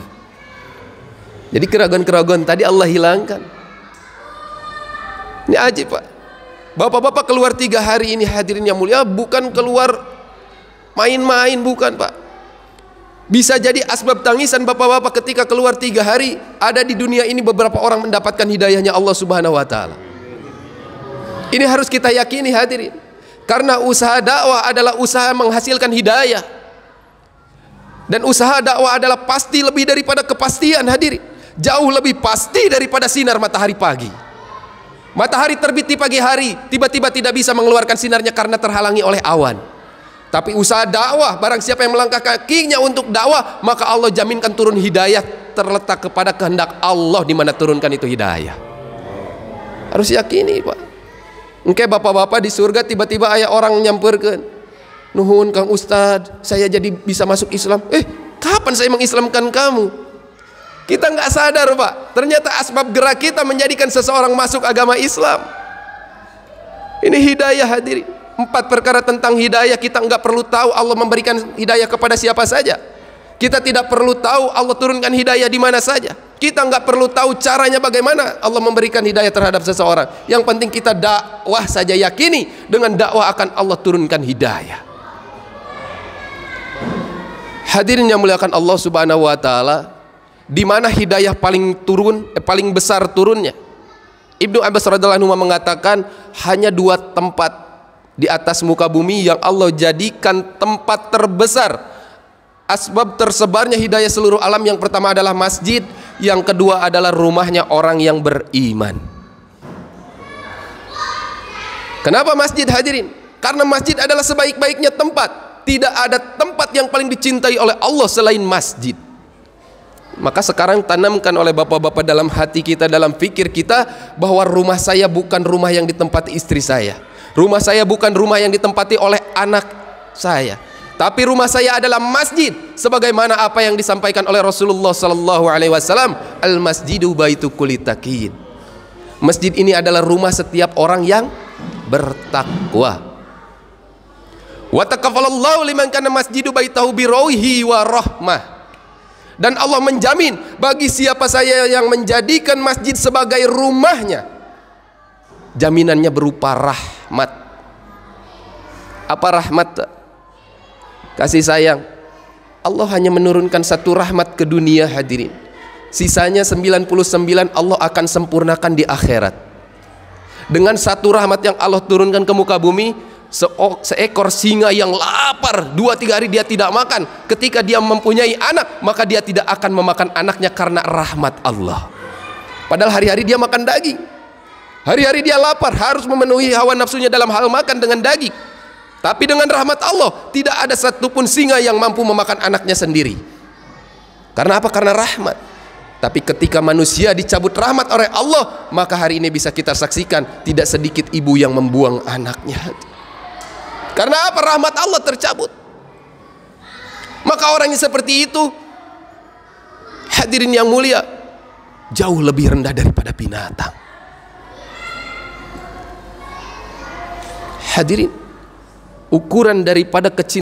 Jadi keraguan-keraguan tadi Allah hilangkan. Ini ajib, Pak. Bapak-bapak keluar 3 hari ini hadirin yang mulia, bukan keluar main-main, bukan, Pak. Bisa jadi asbab tangisan bapak-bapak ketika keluar 3 hari. Ada di dunia ini beberapa orang mendapatkan hidayahnya Allah Subhanahu wa taala. Ini harus kita yakini hadirin. Karena usaha dakwah adalah usaha menghasilkan hidayah. Dan usaha dakwah adalah pasti lebih daripada kepastian hadirin. Jauh lebih pasti daripada sinar matahari pagi. Matahari terbit di pagi hari, tiba-tiba tidak bisa mengeluarkan sinarnya karena terhalangi oleh awan. Tapi usaha dakwah, barang siapa yang melangkah kakinya untuk dakwah, maka Allah jaminkan turun hidayah, terletak kepada kehendak Allah di mana turunkan itu hidayah. Harus yakini, Pak. Engke bapak-bapak di surga tiba-tiba aya orang nyamperkeun. Nuhun Kang Ustad, saya jadi bisa masuk Islam. Kapan saya mengislamkan kamu? Kita nggak sadar, Pak. Ternyata asbab gerak kita menjadikan seseorang masuk agama Islam. Ini hidayah hadirin. 4 perkara tentang hidayah kita nggak perlu tahu Allah memberikan hidayah kepada siapa saja. Kita tidak perlu tahu Allah turunkan hidayah di mana saja. Kita nggak perlu tahu caranya bagaimana Allah memberikan hidayah terhadap seseorang. Yang penting kita dakwah saja, yakini dengan dakwah akan Allah turunkan hidayah. Hadirin yang muliakan Allah Subhanahu wa taala, di mana hidayah paling besar turunnya? Ibnu Abbas radhiyallahu anhu mengatakan hanya 2 tempat di atas muka bumi yang Allah jadikan tempat terbesar asbab tersebarnya hidayah seluruh alam. Yang pertama adalah masjid, yang kedua adalah rumahnya orang yang beriman. Kenapa masjid, hadirin? Karena masjid adalah sebaik-baiknya tempat. Tidak ada tempat yang paling dicintai oleh Allah selain masjid. Maka sekarang tanamkan oleh bapak-bapak dalam hati kita, dalam fikir kita, bahwa rumah saya bukan rumah yang ditempati istri saya. Rumah saya bukan rumah yang ditempati oleh anak saya. Tapi rumah saya adalah masjid, sebagaimana apa yang disampaikan oleh Rasulullah sallallahu alaihi wasallam, al-masjidu baitu kulli taqiyyin. Masjid ini adalah rumah setiap orang yang bertakwa. Wa taqaffalallahu liman kana masjidu baitahu birawhi wa rahmah. Dan Allah menjamin bagi siapa saya yang menjadikan masjid sebagai rumahnya, jaminannya berupa rahmat. Apa rahmat? Kasih sayang. Allah hanya menurunkan satu rahmat ke dunia, hadirin. Sisanya 99 Allah akan sempurnakan di akhirat. Dengan satu rahmat yang Allah turunkan ke muka bumi, seekor singa yang lapar 2-3 hari dia tidak makan, ketika dia mempunyai anak, maka dia tidak akan memakan anaknya karena rahmat Allah. Padahal hari-hari dia makan daging, hari-hari dia lapar, harus memenuhi hawa nafsunya dalam hal makan dengan daging. Tapi dengan rahmat Allah, tidak ada satupun singa yang mampu memakan anaknya sendiri. Karena apa? Karena rahmat. Tapi ketika manusia dicabut rahmat oleh Allah, maka hari ini bisa kita saksikan tidak sedikit ibu yang membuang anaknya. Karena apa? Rahmat Allah tercabut. Maka orang yang seperti itu, hadirin yang mulia, jauh lebih rendah daripada binatang. Hadirin, ukuran daripada kecintaan